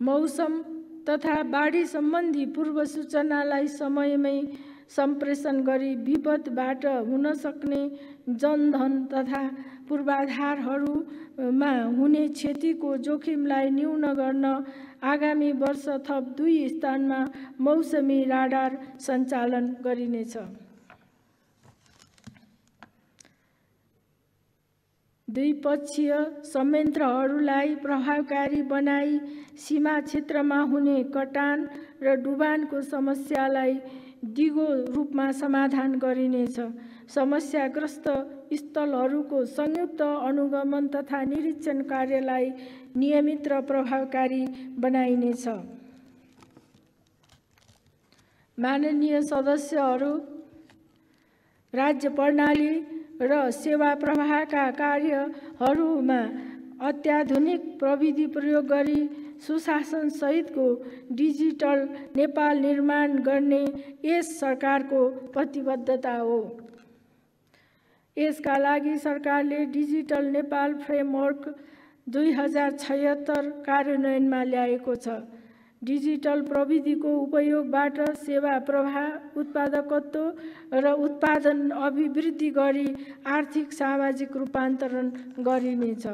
मौसम तथा बाढी सम्बन्धी पूर्व सूचनालाई समयमै सम्प्रेषण गरी विपदबाट हुन सक्ने जनधन तथा पूर्वाधारहरूमा हुने क्षतिको जोखिमलाई न्यून गर्न आगामी वर्ष थप 2 स्थानमा मौसमी राडार सञ्चालन गरिनेछ। द्विपक्षीय संयन्त्रहरूलाई प्रभावकारी बनाई सीमा क्षेत्रमा हुने कटान र डुबानको समस्यालाई दिगो रूपमा समाधान गरिनेछ। समस्याग्रस्त स्थलहरूको संयुक्त अनुगमन तथा निरीक्षण कार्यलाई नियमित र प्रभावकारी बनाइनेछ। माननीय सदस्यहरू, राज्य प्रणाली र सेवा प्रवाहका कार्यहरूमा अत्याधुनिक प्रविधि प्रयोग गरी सुशासन सहितको डिजिटल नेपाल निर्माण गर्ने यस सरकारको प्रतिबद्धता हो। यसका लागि सरकारले डिजिटल नेपाल फ्रेमवर्क 2076 कार्यान्वयनमा ल्याएको छ। डिजिटल प्रविधिको उपयोगबाट सेवा प्रवाह, उत्पादकत्व र उत्पादन अभिवृद्धि गरी आर्थिक सामाजिक रूपान्तरण गरिनेछ।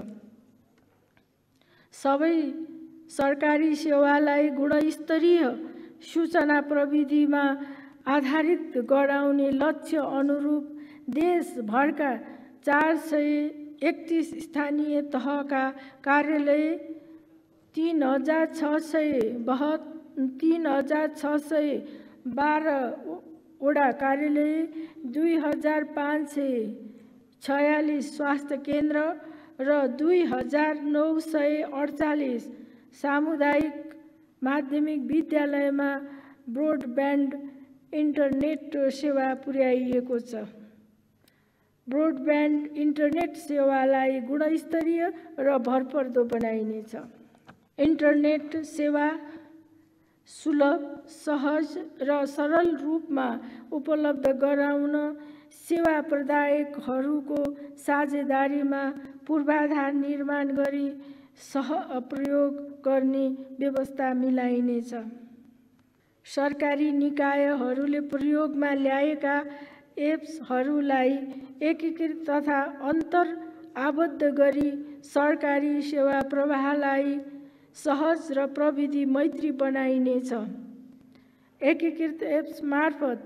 सबै सरकारी सेवालाई गुणस्तरीय सूचना प्रविधिमा आधारित गराउने लक्ष्य अनुरूप देशभरका 431 स्थानीय तहका कार्यालय, 3,612 वडा कार्यालय, 2,546 स्वास्थ्य केन्द्र र 2,948 सामुदायिक माध्यमिक विद्यालयमा ब्रोडब्यान्ड इन्टरनेट सेवा पुर्याइएको छ। ब्रोडब्यान्ड इन्टरनेट सेवालाई गुणस्तरीय र भरपर्दो बनाइनेछ। इन्टरनेट सेवा सुलभ, सहज र सरल रूपमा उपलब्ध गराउन सेवा प्रदायकहरूको साझेदारीमा पूर्वाधार निर्माण गरी सहप्रयोग गर्ने व्यवस्था मिलाइनेछ। सरकारी निकायहरूले प्रयोगमा ल्याएका एप्सहरूलाई एकीकृत तथा अन्तर आबद्ध गरी सरकारी सेवा प्रवाहलाई सहज र प्रविधि मैत्री बनाइनेछ। एकीकृत एप्स मार्फत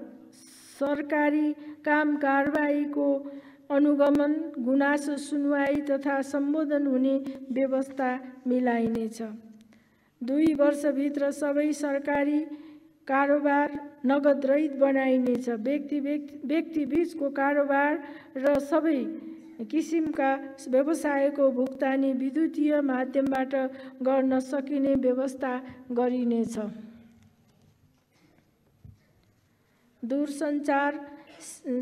सरकारी काम कारबाहीको अनुगमन, गुनासो सुनवाई तथा सम्बोधन हुने व्यवस्था मिलाइनेछ। 2 वर्षभित्र सबै सरकारी कारोबार नगद रहित बनाइनेछ। व्यक्ति बीचको कारोबार र सबै किसिमका व्यवसायको भुक्तानी विद्युतीय माध्यमबाट गर्न सकिने व्यवस्था गरिनेछ। दूरसञ्चार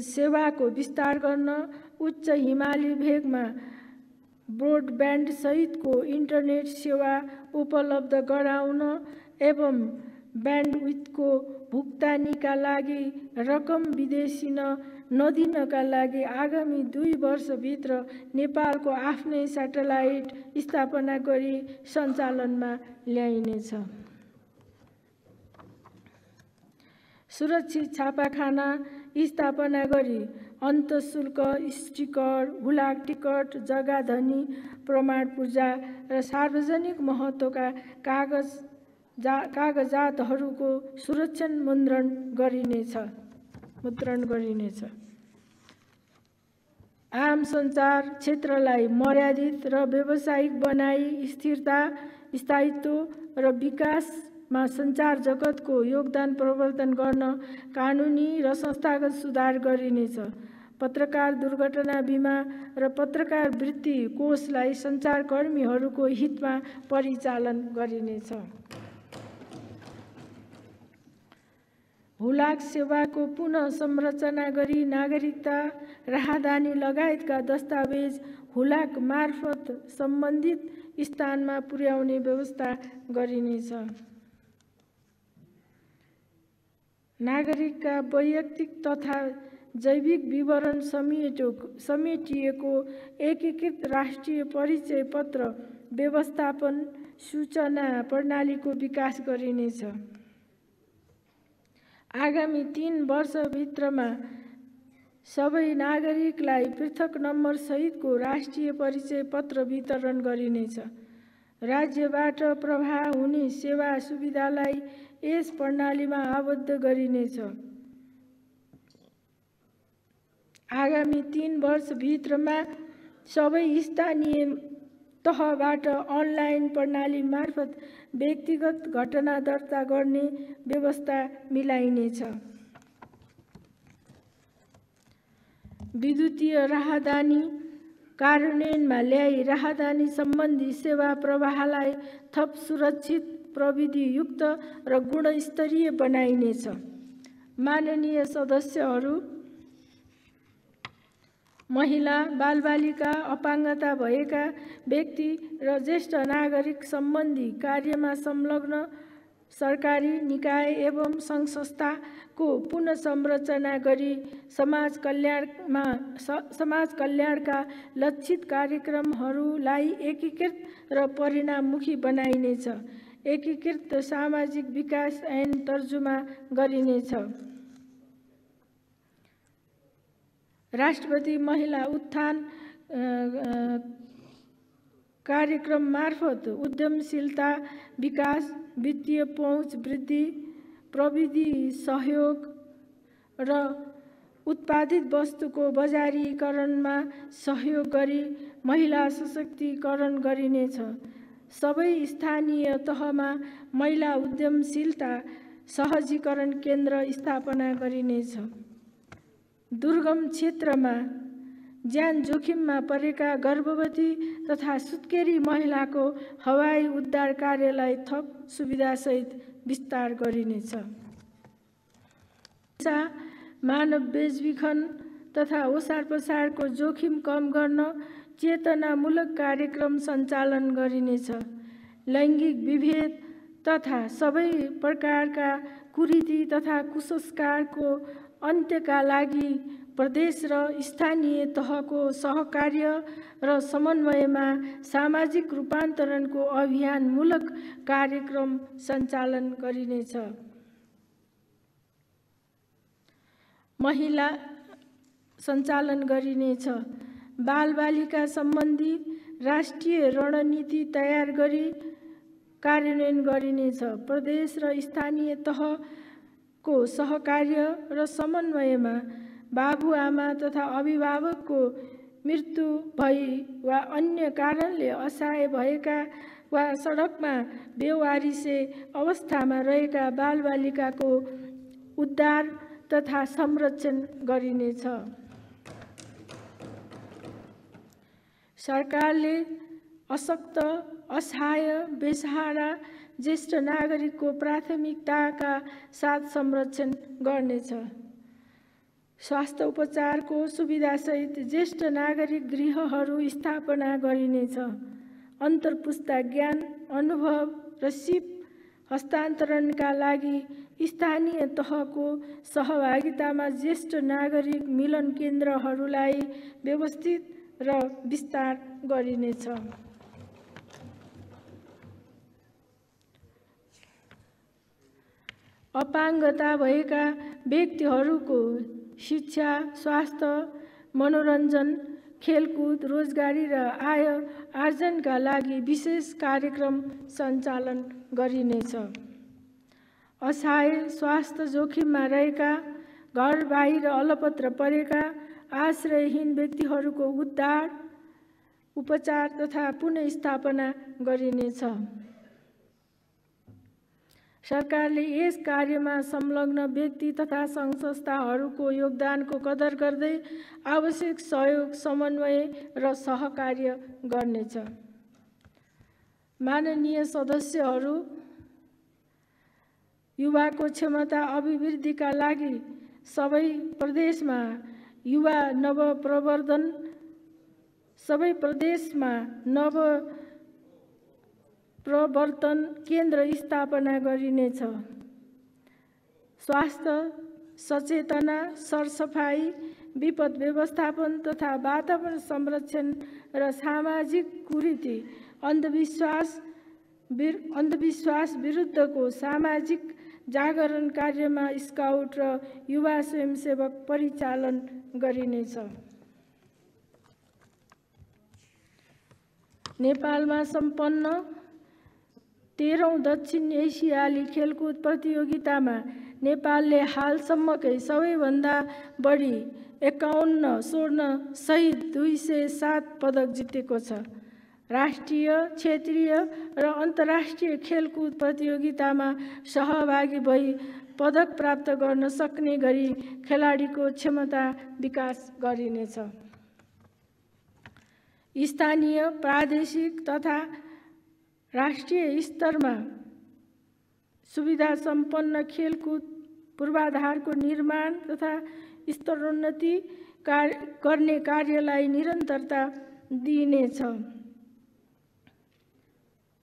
सेवाको विस्तार गर्न उच्च हिमाली भेगमा ब्रोडब्यान्ड सहितको इन्टरनेट सेवा उपलब्ध गराउन एवं ब्यान्डविड्थको भुक्तानीका लागि रकम विदेशी नदिनका लागि आगामी 2 वर्षभित्र नेपालको आफ्नै स्याटेलाइट स्थापना गरी सञ्चालनमा ल्याइनेछ। सुरक्षित छापाखाना स्थापना गरी अन्तःशुल्क, स्टिकर, हुलाक टिकट, जग्गा धनी प्रमाण पूर्जा र सार्वजनिक महत्त्वका कागजातहरूको सुरक्षण मुद्रण गरिनेछ। आम सञ्चार क्षेत्रलाई मर्यादित र व्यावसायिक बनाई स्थिरता, स्थायित्व र विकासमा सञ्चार जगतको योगदान प्रवर्धन गर्न कानुनी र संस्थागत सुधार गरिनेछ। पत्रकार दुर्घटना बिमा र पत्रकार वृत्ति कोषलाई सञ्चारकर्मीहरूको हितमा परिचालन गरिनेछ। हुलाक सेवाको पुनः संरचना गरी नागरिकता, राहदानी लगायतका दस्तावेज हुलाक मार्फत सम्बन्धित स्थानमा पुर्याउने व्यवस्था गरिनेछ। नागरिकका वैयक्तिक तथा जैविक विवरण समेटिएको एकीकृत राष्ट्रिय परिचय पत्र व्यवस्थापन सूचना प्रणालीको विकास गरिनेछ। आगामी 3 वर्षभित्रमा सबै नागरिकलाई पृथक नम्बर सहितको राष्ट्रिय परिचय पत्र वितरण गरिनेछ। राज्यबाट प्रवाह हुने सेवा सुविधालाई यस प्रणालीमा आबद्ध गरिनेछ। आगामी 3 वर्षभित्रमा सबै स्थानीय तहबाट अनलाइन प्रणाली मार्फत व्यक्तिगत घटना दर्ता गर्ने व्यवस्था मिलाइनेछ। विद्युतीय राहदानी कार्यान्वयनमा ल्याई राहदानी सम्बन्धी सेवा प्रवाहलाई थप सुरक्षित, प्रविधियुक्त र गुणस्तरीय बनाइनेछ। माननीय सदस्यहरू, महिला, बालबालिका, अपाङ्गता भएका व्यक्ति र ज्येष्ठ नागरिक सम्बन्धी कार्यमा संलग्न सरकारी निकाय एवं सङ्घ संस्थाको पुनः संरचना गरी समाज कल्याणका लक्षित कार्यक्रमहरूलाई एकीकृत र परिणाममुखी बनाइनेछ। एकीकृत सामाजिक विकास ऐन तर्जुमा गरिनेछ। राष्ट्रपति महिला उत्थान कार्यक्रम मार्फत उद्यमशीलता विकास, वित्तीय पहुँच वृद्धि, प्रविधि सहयोग र उत्पादित वस्तुको बजारीकरणमा सहयोग गरी महिला सशक्तिकरण गरिनेछ। सबै स्थानीय तहमा महिला उद्यमशीलता सहजीकरण केन्द्र स्थापना गरिनेछ। दुर्गम क्षेत्रमा ज्यान जोखिममा परेका गर्भवती तथा सुत्केरी महिलाको हवाई उद्धार कार्यलाई थप सुविधासहित विस्तार गरिनेछ। मानव बेचबिखन तथा ओसार पसारको जोखिम कम गर्न चेतनामूलक कार्यक्रम सञ्चालन गरिनेछ। लैङ्गिक विभेद तथा सबै प्रकारका कुरीति तथा कुसंस्कारको अन्त्यका लागि प्रदेश र स्थानीय तहको सहकार्य र समन्वयमा सामाजिक रूपान्तरणको अभियानमूलक कार्यक्रम सञ्चालन गरिनेछ। महिला सञ्चालन गरिनेछ। बालबालिका सम्बन्धी राष्ट्रिय रणनीति तयार गरी कार्यान्वयन गरिनेछ। प्रदेश र स्थानीय तहको सहकार्य र समन्वयमा बाबुआमा तथा अभिभावकको मृत्यु भई वा अन्य कारणले असहाय भएका वा सडकमा बेवारिसे अवस्थामा रहेका बालबालिकाको उद्धार तथा संरक्षण गरिनेछ। सरकारले अशक्त, असहाय, बेसहारा ज्येष्ठ नागरिकको प्राथमिकताका साथ संरक्षण गर्नेछ। स्वास्थ्य उपचारको सुविधासहित ज्येष्ठ नागरिक गृहहरू स्थापना गरिनेछ। अन्तर्पुस्ता ज्ञान, अनुभव र सिप हस्तान्तरणका लागि स्थानीय तहको सहभागितामा ज्येष्ठ नागरिक मिलन केन्द्रहरूलाई व्यवस्थित र विस्तार गरिनेछ। अपाङ्गता भएका व्यक्तिहरूको शिक्षा, स्वास्थ्य, मनोरञ्जन, खेलकुद, रोजगारी र आय आर्जनका लागि विशेष कार्यक्रम सञ्चालन गरिनेछ। असहाय, स्वास्थ्य जोखिममा रहेका, घर बाहिर अलपत्र परेका आश्रयहीन व्यक्तिहरूको उद्धार, उपचार तथा पुनर्स्थापना गरिनेछ। सरकारले यस कार्यमा संलग्न व्यक्ति तथा सङ्घ संस्थाहरूको योगदानको कदर गर्दै आवश्यक सहयोग, समन्वय र सहकार्य गर्नेछ। माननीय सदस्यहरू, युवाको क्षमता अभिवृद्धिका लागि सबै प्रदेशमा युवा नवप्रवर्धन केन्द्र स्थापना गरिनेछ। स्वास्थ्य, सचेतना, सरसफाई, विपद व्यवस्थापन तथा वातावरण संरक्षण र सामाजिक कुरीति, अन्धविश्वास विरुद्धको सामाजिक जागरण कार्यमा स्काउट र युवा स्वयंसेवक परिचालन गरिनेछ। नेपालमा सम्पन्न 13औं दक्षिण एसियाली खेलकुद प्रतियोगितामा नेपालले हालसम्मकै सबैभन्दा बढी 51 स्वर्ण सहित 207 पदक जितेको छ। राष्ट्रिय, क्षेत्रीय र अन्तर्राष्ट्रिय खेलकुद प्रतियोगितामा सहभागी भई पदक प्राप्त गर्न सक्ने गरी खेलाडीको क्षमता विकास गरिनेछ। स्थानीय, प्रादेशिक तथा राष्ट्रिय स्तरमा सुविधा सम्पन्न खेलकुद पूर्वाधारको निर्माण तथा स्तरोन्नति गर्ने कार्यलाई निरन्तरता दिइनेछ।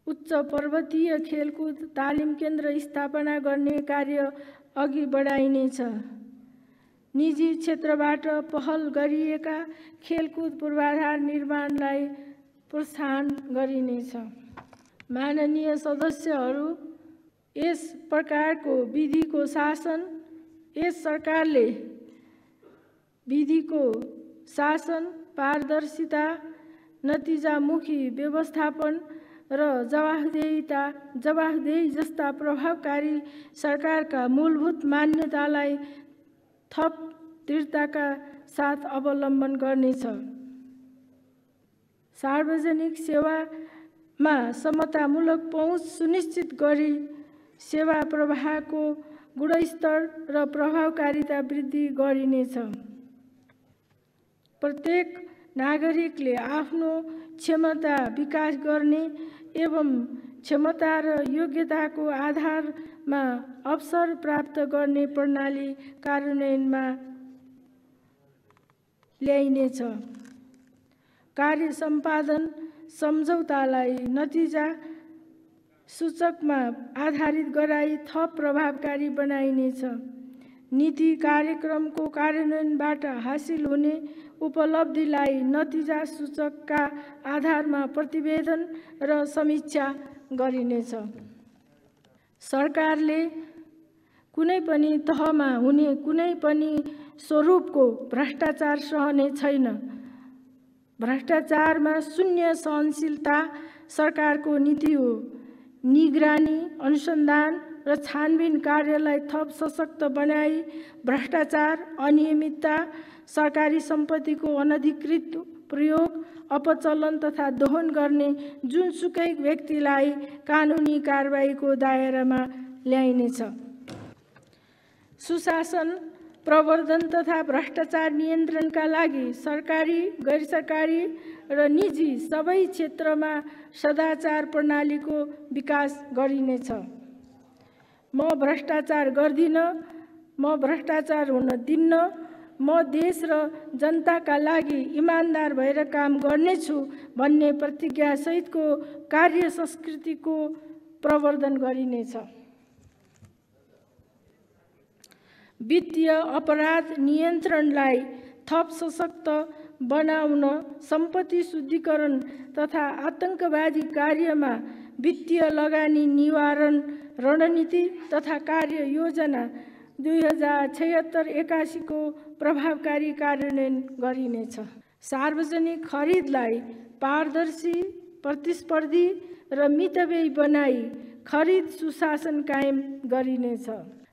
उच्च पर्वतीय खेलकुद तालिम केन्द्र स्थापना गर्ने कार्य अघि बढाइनेछ। निजी क्षेत्रबाट पहल गरिएका खेलकुद पूर्वाधार निर्माणलाई प्रोत्साहन गरिनेछ। माननीय सदस्यहरू, यस प्रकारको विधिको शासन, यस सरकारले विधिको शासन, पारदर्शिता, नतिजामुखी व्यवस्थापन र जवाफदेही जस्ता प्रभावकारी सरकारका मूलभूत मान्यतालाई थप दृढताका साथ अवलम्बन गर्नेछ। सार्वजनिक सेवामा समतामूलक पहुँच सुनिश्चित गरी सेवा प्रवाहको गुणस्तर र प्रभावकारिता वृद्धि गरिनेछ। प्रत्येक नागरिकले आफ्नो क्षमता विकास गर्ने एवं क्षमता र योग्यताको आधारमा अवसर प्राप्त गर्ने प्रणाली कार्यान्वयनमा ल्याइनेछ। कार्य सम्पादन सम्झौतालाई नतिजा सूचकमा आधारित गराई थप प्रभावकारी बनाइनेछ। नीति कार्यक्रमको कार्यान्वयनबाट हासिल हुने उपलब्धिलाई नतिजा सूचकका आधारमा प्रतिवेदन र समीक्षा गरिनेछ। सरकारले कुनै पनि तहमा हुने कुनै पनि स्वरूपको भ्रष्टाचार सहने छैन। भ्रष्टाचारमा शून्य सहनशीलता सरकारको नीति हो। निगरानी, अनुसन्धान र छानबिन कार्यलाई थप सशक्त बनाई भ्रष्टाचार, अनियमितता, सरकारी सम्पत्तिको अनधिकृत प्रयोग, अपचलन तथा दोहन गर्ने जुनसुकै व्यक्तिलाई कानुनी कारबाहीको दायरामा ल्याइनेछ। सुशासन प्रवर्धन तथा भ्रष्टाचार नियन्त्रणका लागि सरकारी, गैरसरकारी र निजी सबै क्षेत्रमा सदाचार प्रणालीको विकास गरिनेछ। म भ्रष्टाचार गर्दिन, म भ्रष्टाचार हुन दिन्न, म देश र जनताका लागि इमान्दार भएर काम गर्नेछु भन्ने प्रतिज्ञासहितको कार्य संस्कृतिको प्रवर्धन गरिनेछ। वित्तीय अपराध नियन्त्रणलाई थप सशक्त बनाउन सम्पत्ति शुद्धिकरण तथा आतंकवादी कार्यमा वित्तीय लगानी निवारण रणनीति तथा कार्य योजना 2076-81 को प्रभावकारी कार्यान्वयन गरिनेछ। सार्वजनिक खरिदलाई पारदर्शी, प्रतिस्पर्धी र मितव्ययी बनाई खरिद सुशासन कायम गरिनेछ।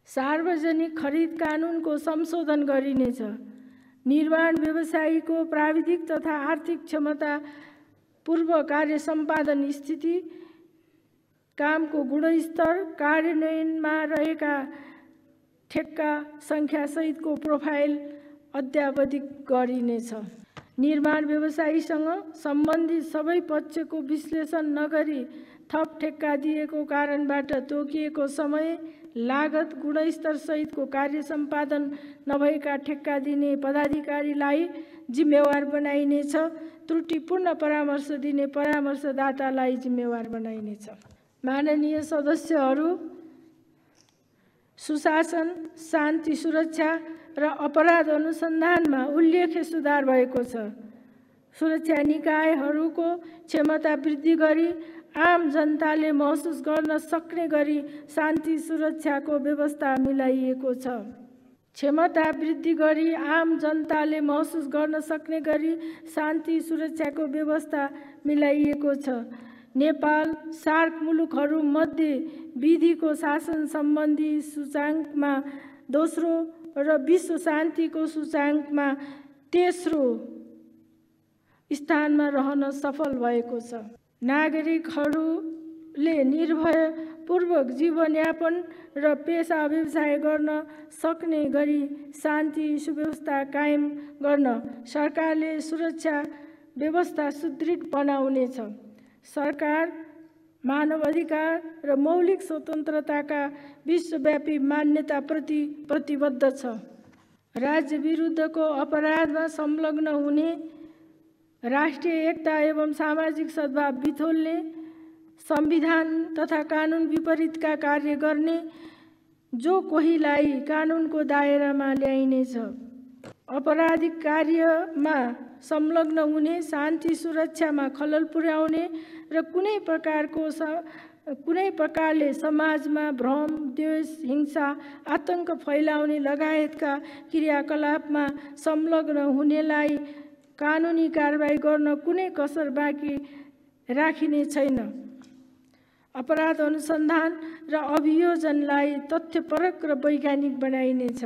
सार्वजनिक खरिद कानुनको संशोधन गरिनेछ। निर्माण व्यवसायीको प्राविधिक तथा आर्थिक क्षमता, पूर्व कार्य सम्पादन स्थिति, कामको गुणस्तर, कार्यान्वयनमा रहेका ठेक्का सङ्ख्या सहितको प्रोफाइल अद्यावधिक गरिनेछ। निर्माण व्यवसायीसँग सम्बन्धित सबै पक्षको विश्लेषण नगरी थप ठेक्का दिएको कारणबाट तोकिएको समय, लागत, गुणस्तर सहितको कार्य सम्पादन नभएका ठेक्का दिने पदाधिकारीलाई जिम्मेवार बनाइनेछ। त्रुटिपूर्ण परामर्श दिने परामर्शदातालाई जिम्मेवार बनाइनेछ। माननीय सदस्यहरू, सुशासन, शान्ति, सुरक्षा र अपराध अनुसन्धानमा उल्लेख्य सुधार भएको छ। सुरक्षा निकायहरूको क्षमता वृद्धि गरी आम जनताले महसुस गर्न सक्ने गरी शान्ति सुरक्षाको व्यवस्था मिलाइएको छ। क्षमता वृद्धि गरी आम जनताले महसुस गर्न सक्ने गरी शान्ति सुरक्षाको व्यवस्था मिलाइएको छ। नेपाल सार्क मुलुकहरूमध्ये विधिको शासन सम्बन्धी सूचाङ्कमा दोस्रो र विश्व शान्तिको सूचाङ्कमा तेस्रो स्थानमा रहन सफल भएको छ। नागरिकहरूले निर्भयपूर्वक जीवनयापन र पेसा व्यवसाय गर्न सक्ने गरी शान्ति सुव्यवस्था कायम गर्न सरकारले सुरक्षा व्यवस्था सुदृढ बनाउनेछ। सरकार मानवाधिकार र मौलिक स्वतन्त्रताका विश्वव्यापी मान्यताप्रति प्रतिबद्ध छ। राज्य विरुद्धको अपराधमा संलग्न हुने, राष्ट्रिय एकता एवं सामाजिक सद्भाव बिथोल्ने, संविधान तथा कानुन विपरीतका कार्य गर्ने जो कोहीलाई कानुनको दायरामा ल्याइनेछ। अपराधिक कार्यमा संलग्न हुने, शान्ति सुरक्षामा खलल पुर्याउने र कुनै प्रकारले समाजमा भ्रम, द्वेष, हिंसा, आतंक फैलाउने लगायतका क्रियाकलापमा संलग्न हुनेलाई कानुनी कारबाही गर्न कुनै कसर बाँकी राखिने छैन। अपराध अनुसन्धान र अभियोजनलाई तथ्यपरक र वैज्ञानिक बनाइनेछ।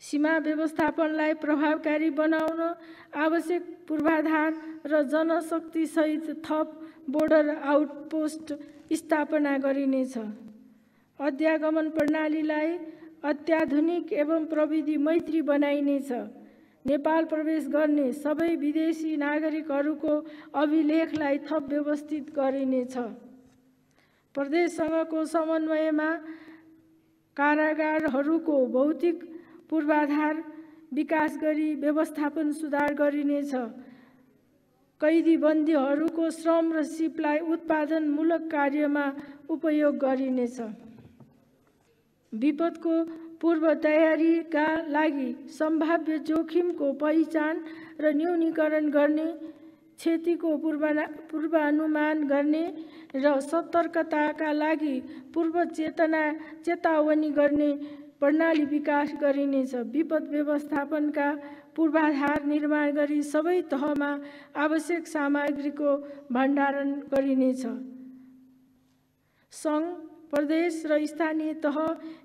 सीमा व्यवस्थापनलाई प्रभावकारी बनाउन आवश्यक पूर्वाधार र जनशक्ति सहित थप बोर्डर आउटपोस्ट स्थापना गरिनेछ। अध्यागमन प्रणालीलाई अत्याधुनिक एवं प्रविधि मैत्री बनाइनेछ। नेपाल प्रवेश गर्ने सबै विदेशी नागरिकहरूको अभिलेखलाई थप व्यवस्थित गरिनेछ। प्रदेशसँगको समन्वयमा कारागारहरूको भौतिक पूर्वाधार विकास गरी व्यवस्थापन सुधार गरिनेछ। कैदी बन्दीहरूको श्रम र सिपलाई उत्पादनमूलक कार्यमा उपयोग गरिनेछ। विपदको पूर्व तयारीका लागि सम्भाव्य जोखिमको पहिचान र न्यूनीकरण गर्ने, क्षतिको पूर्वानुमान गर्ने र सतर्कताका लागि पूर्व चेतावनी गर्ने प्रणाली विकास गरिनेछ। विपद व्यवस्थापनका पूर्वाधार निर्माण गरी सबै तहमा आवश्यक सामग्रीको भण्डारण गरिनेछ। सङ्घ, प्रदेश र स्थानीय तह,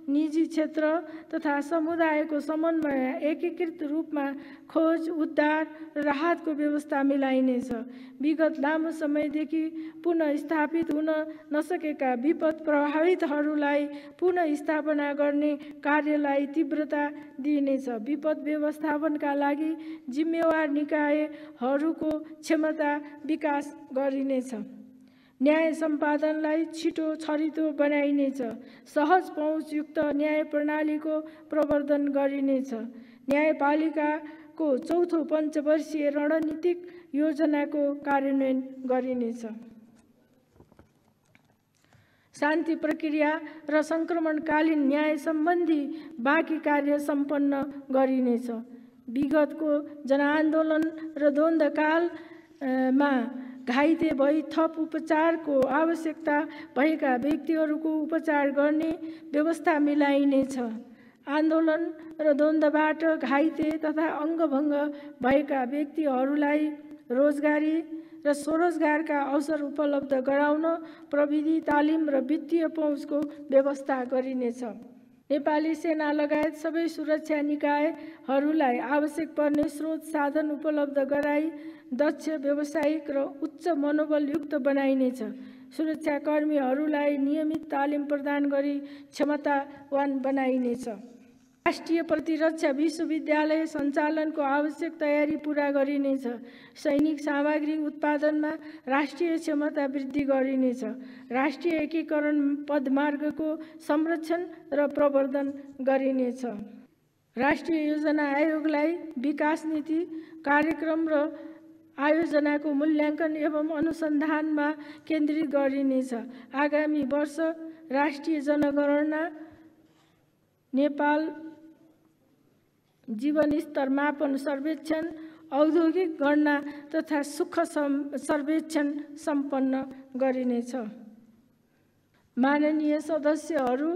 निजी क्षेत्र तथा समुदायको समन्वय एकीकृत रूपमा खोज, उद्धार र राहतको व्यवस्था मिलाइनेछ। विगत लामो समयदेखि पुनः स्थापित हुन नसकेका विपद प्रभावितहरूलाई पुनः स्थापना गर्ने कार्यलाई तीव्रता दिइनेछ। विपद व्यवस्थापनका लागि जिम्मेवार निकायहरूको क्षमता विकास गरिनेछ। न्याय सम्पादनलाई छिटो छरितो बनाइनेछ। सहज पहुँचयुक्त न्याय प्रणालीको प्रवर्धन गरिनेछ। न्यायपालिकाको चौथो पञ्चवर्षीय रणनीतिक योजनाको कार्यान्वयन गरिनेछ। शान्ति प्रक्रिया र सङ्क्रमणकालीन न्याय सम्बन्धी बाँकी कार्य सम्पन्न गरिनेछ। विगतको जनआन्दोलन र द्वन्द्वकालमा घाइते भई थप उपचारको आवश्यकता भएका व्यक्तिहरूको उपचार गर्ने व्यवस्था मिलाइनेछ। आन्दोलन र द्वन्द्वबाट घाइते तथा अङ्गभङ्ग भएका व्यक्तिहरूलाई रोजगारी र स्वरोजगारका अवसर उपलब्ध गराउन प्रविधि, तालिम र वित्तीय पहुँचको व्यवस्था गरिनेछ। नेपाली सेना लगायत सबै सुरक्षा निकायहरूलाई आवश्यक पर्ने स्रोत साधन उपलब्ध गराई दक्ष, व्यावसायिक र उच्च मनोबलयुक्त बनाइनेछ। सुरक्षाकर्मीहरूलाई नियमित तालिम प्रदान गरी क्षमतावान बनाइनेछ। राष्ट्रिय प्रतिरक्षा विश्वविद्यालय सञ्चालनको आवश्यक तयारी पूरा गरिनेछ। सैनिक सामग्री उत्पादनमा राष्ट्रिय क्षमता वृद्धि गरिनेछ। राष्ट्रिय एकीकरण पदमार्गको संरक्षण र प्रवर्धन गरिनेछ। राष्ट्रिय योजना आयोगलाई विकास नीति, कार्यक्रम र आयोजनाको मूल्याङ्कन एवं अनुसन्धानमा केन्द्रित गरिनेछ। आगामी वर्ष राष्ट्रिय जनगणना, नेपाल जीवनस्तर मापन सर्वेक्षण, औद्योगिक गणना तथा सुख सर्वेक्षण सम्पन्न गरिनेछ। माननीय सदस्यहरू,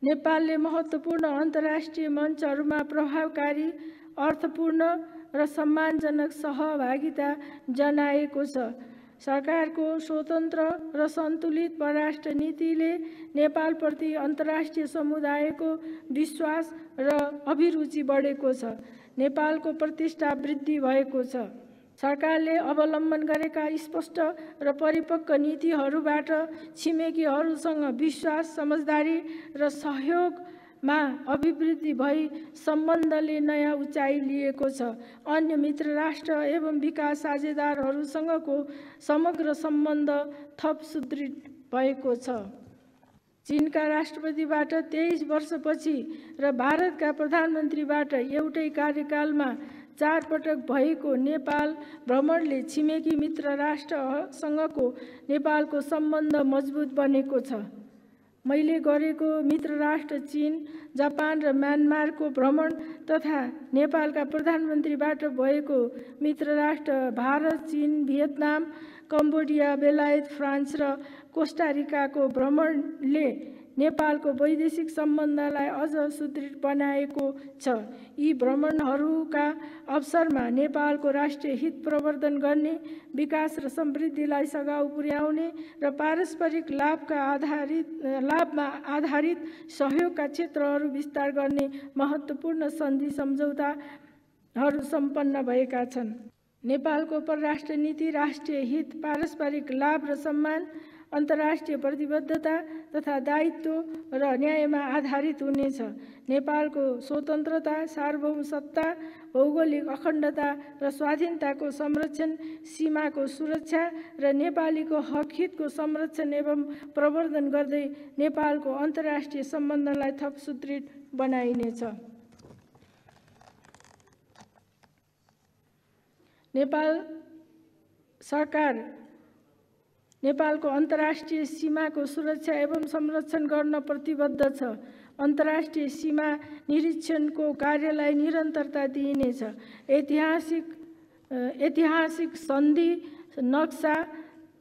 नेपालले महत्त्वपूर्ण अन्तर्राष्ट्रिय मञ्चहरूमा प्रभावकारी, अर्थपूर्ण र सम्मानजनक सहभागिता जनाएको छ। सरकारको स्वतन्त्र र सन्तुलित परराष्ट्र नीतिले नेपालप्रति अन्तर्राष्ट्रिय समुदायको विश्वास र अभिरुचि बढेको छ। नेपालको प्रतिष्ठा वृद्धि भएको छ। सरकारले अवलम्बन गरेका स्पष्ट र परिपक्व नीतिहरूबाट छिमेकीहरूसँग विश्वास, समझदारी र सहयोगमा अभिवृद्धि भई सम्बन्धले नयाँ उचाइ लिएको छ। अन्य मित्र राष्ट्र एवं विकास साझेदारहरूसँगको समग्र सम्बन्ध थप सुदृढ भएको छ। चीनका राष्ट्रपतिबाट 23 वर्षपछि र भारतका प्रधानमन्त्रीबाट एउटै कार्यकालमा 4 पटक भएको नेपाल भ्रमणले छिमेकी मित्र राष्ट्रसँगको नेपालको सम्बन्ध मजबुत बनेको छ। मैले गरेको मित्र राष्ट्र चीन, जापान र म्यानमारको भ्रमण तथा नेपालका प्रधानमन्त्रीबाट भएको मित्र राष्ट्र भारत, चीन, भियतनाम, कम्बोडिया, बेलायत, फ्रान्स र कोस्टारिकाको भ्रमणले नेपालको वैदेशिक सम्बन्धलाई अझ सुदृढ बनाएको छ। यी भ्रमणहरूका अवसरमा नेपालको राष्ट्रिय हित प्रवर्धन गर्ने, विकास र समृद्धिलाई सघाउ पुर्याउने र पारस्परिक लाभमा आधारित सहयोगका क्षेत्रहरू विस्तार गर्ने महत्त्वपूर्ण सन्धि सम्झौताहरू सम्पन्न भएका छन्। नेपालको परराष्ट्र नीति राष्ट्रिय हित, पारस्परिक लाभ र सम्मान, अन्तर्राष्ट्रिय प्रतिबद्धता तथा दायित्व र न्यायमा आधारित हुनेछ। नेपालको स्वतन्त्रता, सार्वभौमसत्ता, भौगोलिक अखण्डता र स्वाधीनताको संरक्षण, सीमाको सुरक्षा र नेपालीको हकहितको संरक्षण एवं प्रवर्धन गर्दै नेपालको अन्तर्राष्ट्रिय सम्बन्धलाई थप सुदृढ बनाइनेछ। नेपाल सरकार नेपालको अन्तर्राष्ट्रिय सीमाको सुरक्षा एवं संरक्षण गर्न प्रतिबद्ध छ। अन्तर्राष्ट्रिय सीमा निरीक्षणको कार्यलाई निरन्तरता दिइनेछ। ऐतिहासिक सन्धि, नक्सा,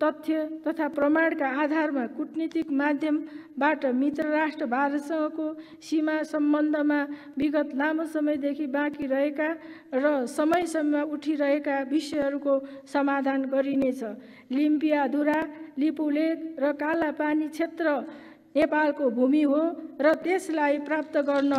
तथ्य तथा प्रमाणका आधारमा कूटनीतिक माध्यमबाट मित्र राष्ट्र भारतसँगको सीमा सम्बन्धमा विगत लामो समयदेखि बाँकी रहेका र समयसम्म उठिरहेका विषयहरूको समाधान गरिनेछ। लिम्पियाधुरा, लिपुलेक र कालापानी क्षेत्र नेपालको भूमि हो र त्यसलाई प्राप्त गर्न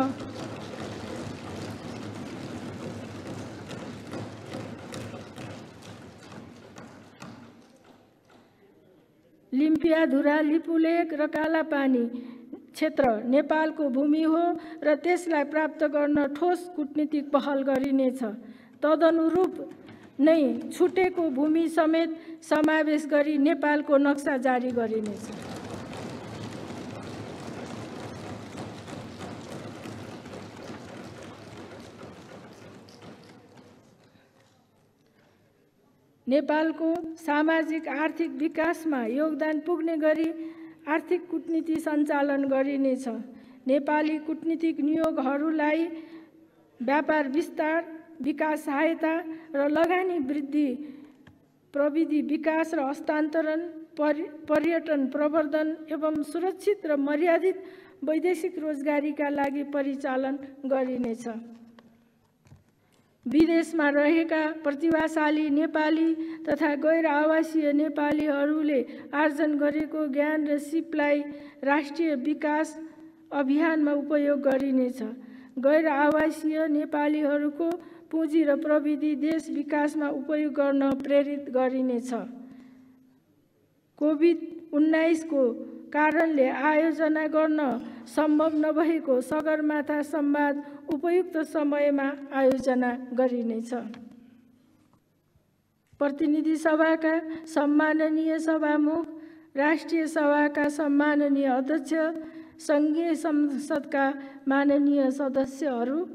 लिम्पियाधुरा, लिपुलेक र कालापानी क्षेत्र नेपालको भूमि हो र त्यसलाई प्राप्त गर्न ठोस कूटनीतिक पहल गरिनेछ। तदनुरूप नै छुटेको भूमि समेत समावेश गरी नेपालको नक्सा जारी गरिनेछ। नेपालको सामाजिक आर्थिक विकासमा योगदान पुग्ने गरी आर्थिक कूटनीति सञ्चालन गरिनेछ। नेपाली कूटनीतिक नियोगहरूलाई व्यापार विस्तार, विकास सहायता र लगानी वृद्धि, प्रविधि विकास र हस्तान्तरण, पर्यटन प्रवर्धन एवं सुरक्षित र मर्यादित वैदेशिक रोजगारीका लागि परिचालन गरिनेछ। विदेशमा रहेका प्रतिभाशाली नेपाली तथा गैर आवासीय नेपालीहरूले आर्जन गरेको ज्ञान र सिपलाई राष्ट्रिय विकास अभियानमा उपयोग गरिनेछ। गैर आवासीय नेपालीहरूको पुँजी र प्रविधि देश विकासमा उपयोग गर्न प्रेरित गरिनेछ। कोभिड-19 को कारणले आयोजना गर्न सम्भव नभएको सगरमाथा संवाद उपयुक्त समयमा आयोजना गरिनेछ। प्रतिनिधि सभाका सम्माननीय सभामुख, राष्ट्रिय सभाका सम्माननीय अध्यक्ष, संघीय संसदका माननीय सदस्यहरू,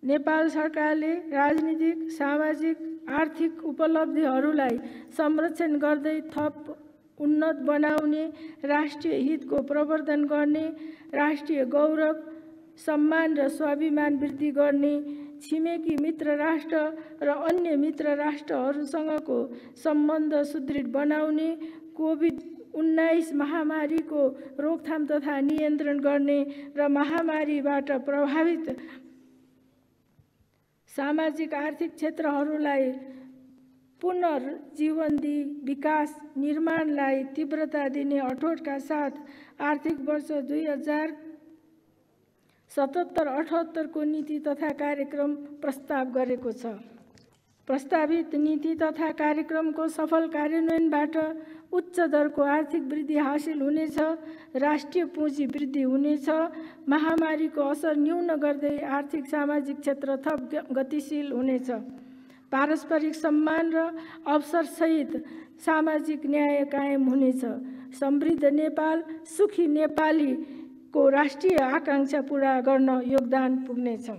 नेपाल सरकारले राजनीतिक, सामाजिक, आर्थिक उपलब्धिहरूलाई संरक्षण गर्दै थप उन्नत बनाउने, राष्ट्रिय हितको प्रवर्धन गर्ने, राष्ट्रिय गौरव, सम्मान र स्वाभिमान वृद्धि गर्ने, छिमेकी मित्र राष्ट्र र अन्य मित्र राष्ट्रहरूसँगको सम्बन्ध सुदृढ बनाउने, कोभिड-19 महामारीको रोकथाम तथा नियन्त्रण गर्ने र महामारीबाट प्रभावित सामाजिक आर्थिक क्षेत्रहरूलाई पुनर्जीवन दिई विकास निर्माणलाई तीव्रता दिने अठोटका साथ आर्थिक वर्ष 2077-78 को नीति तथा कार्यक्रम प्रस्ताव गरेको छ। प्रस्तावित नीति तथा कार्यक्रमको सफल कार्यान्वयनबाट उच्च दरको आर्थिक वृद्धि हासिल हुनेछ, राष्ट्रिय पुँजी वृद्धि हुनेछ, महामारीको असर न्यून गर्दै आर्थिक सामाजिक क्षेत्र थप गतिशील हुनेछ, पारस्परिक सम्मान र अवसरसहित सामाजिक न्याय कायम हुनेछ, समृद्ध नेपाल, सुखी नेपालीको राष्ट्रिय आकांक्षा पूरा गर्न योगदान पुग्नेछ।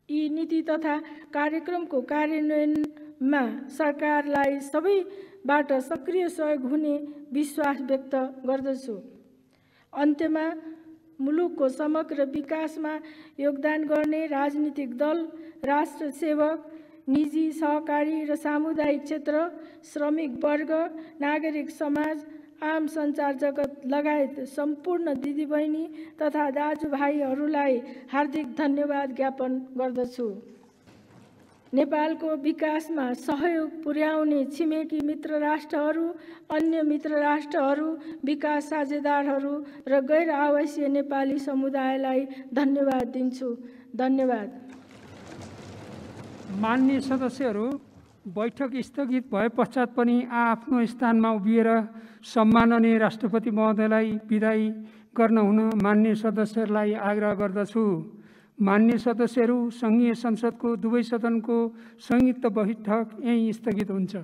यी नीति तथा कार्यक्रमको कार्यान्वयनमा सरकारलाई सबैबाट सक्रिय सहयोग हुने विश्वास व्यक्त गर्दछु। अन्त्यमा मुलुकको समग्र विकासमा योगदान गर्ने राजनीतिक दल, राष्ट्र सेवक, निजी, सहकारी र सामुदायिक क्षेत्र, श्रमिक वर्ग, नागरिक समाज, आम सञ्चार जगत लगायत सम्पूर्ण दिदीबहिनी तथा दाजुभाइहरूलाई हार्दिक धन्यवाद ज्ञापन गर्दछु। नेपालको विकासमा सहयोग पुर्याउने छिमेकी मित्र राष्ट्रहरू, अन्य मित्र राष्ट्रहरू, विकास साझेदारहरू र गैर आवासीय नेपाली समुदायलाई धन्यवाद दिन्छु। धन्यवाद।
माननीय सदस्यहरू, बैठक स्थगित भए पश्चात पनि आफ्नो स्थानमा उभिएर सम्माननीय राष्ट्रपति महोदयलाई विदाई गर्न हुन मान्य सदस्यहरूलाई आग्रह गर्दछु। मान्य सदस्यहरू, संघीय संसदको दुवै सदनको संयुक्त बैठक यही स्थगित हुन्छ।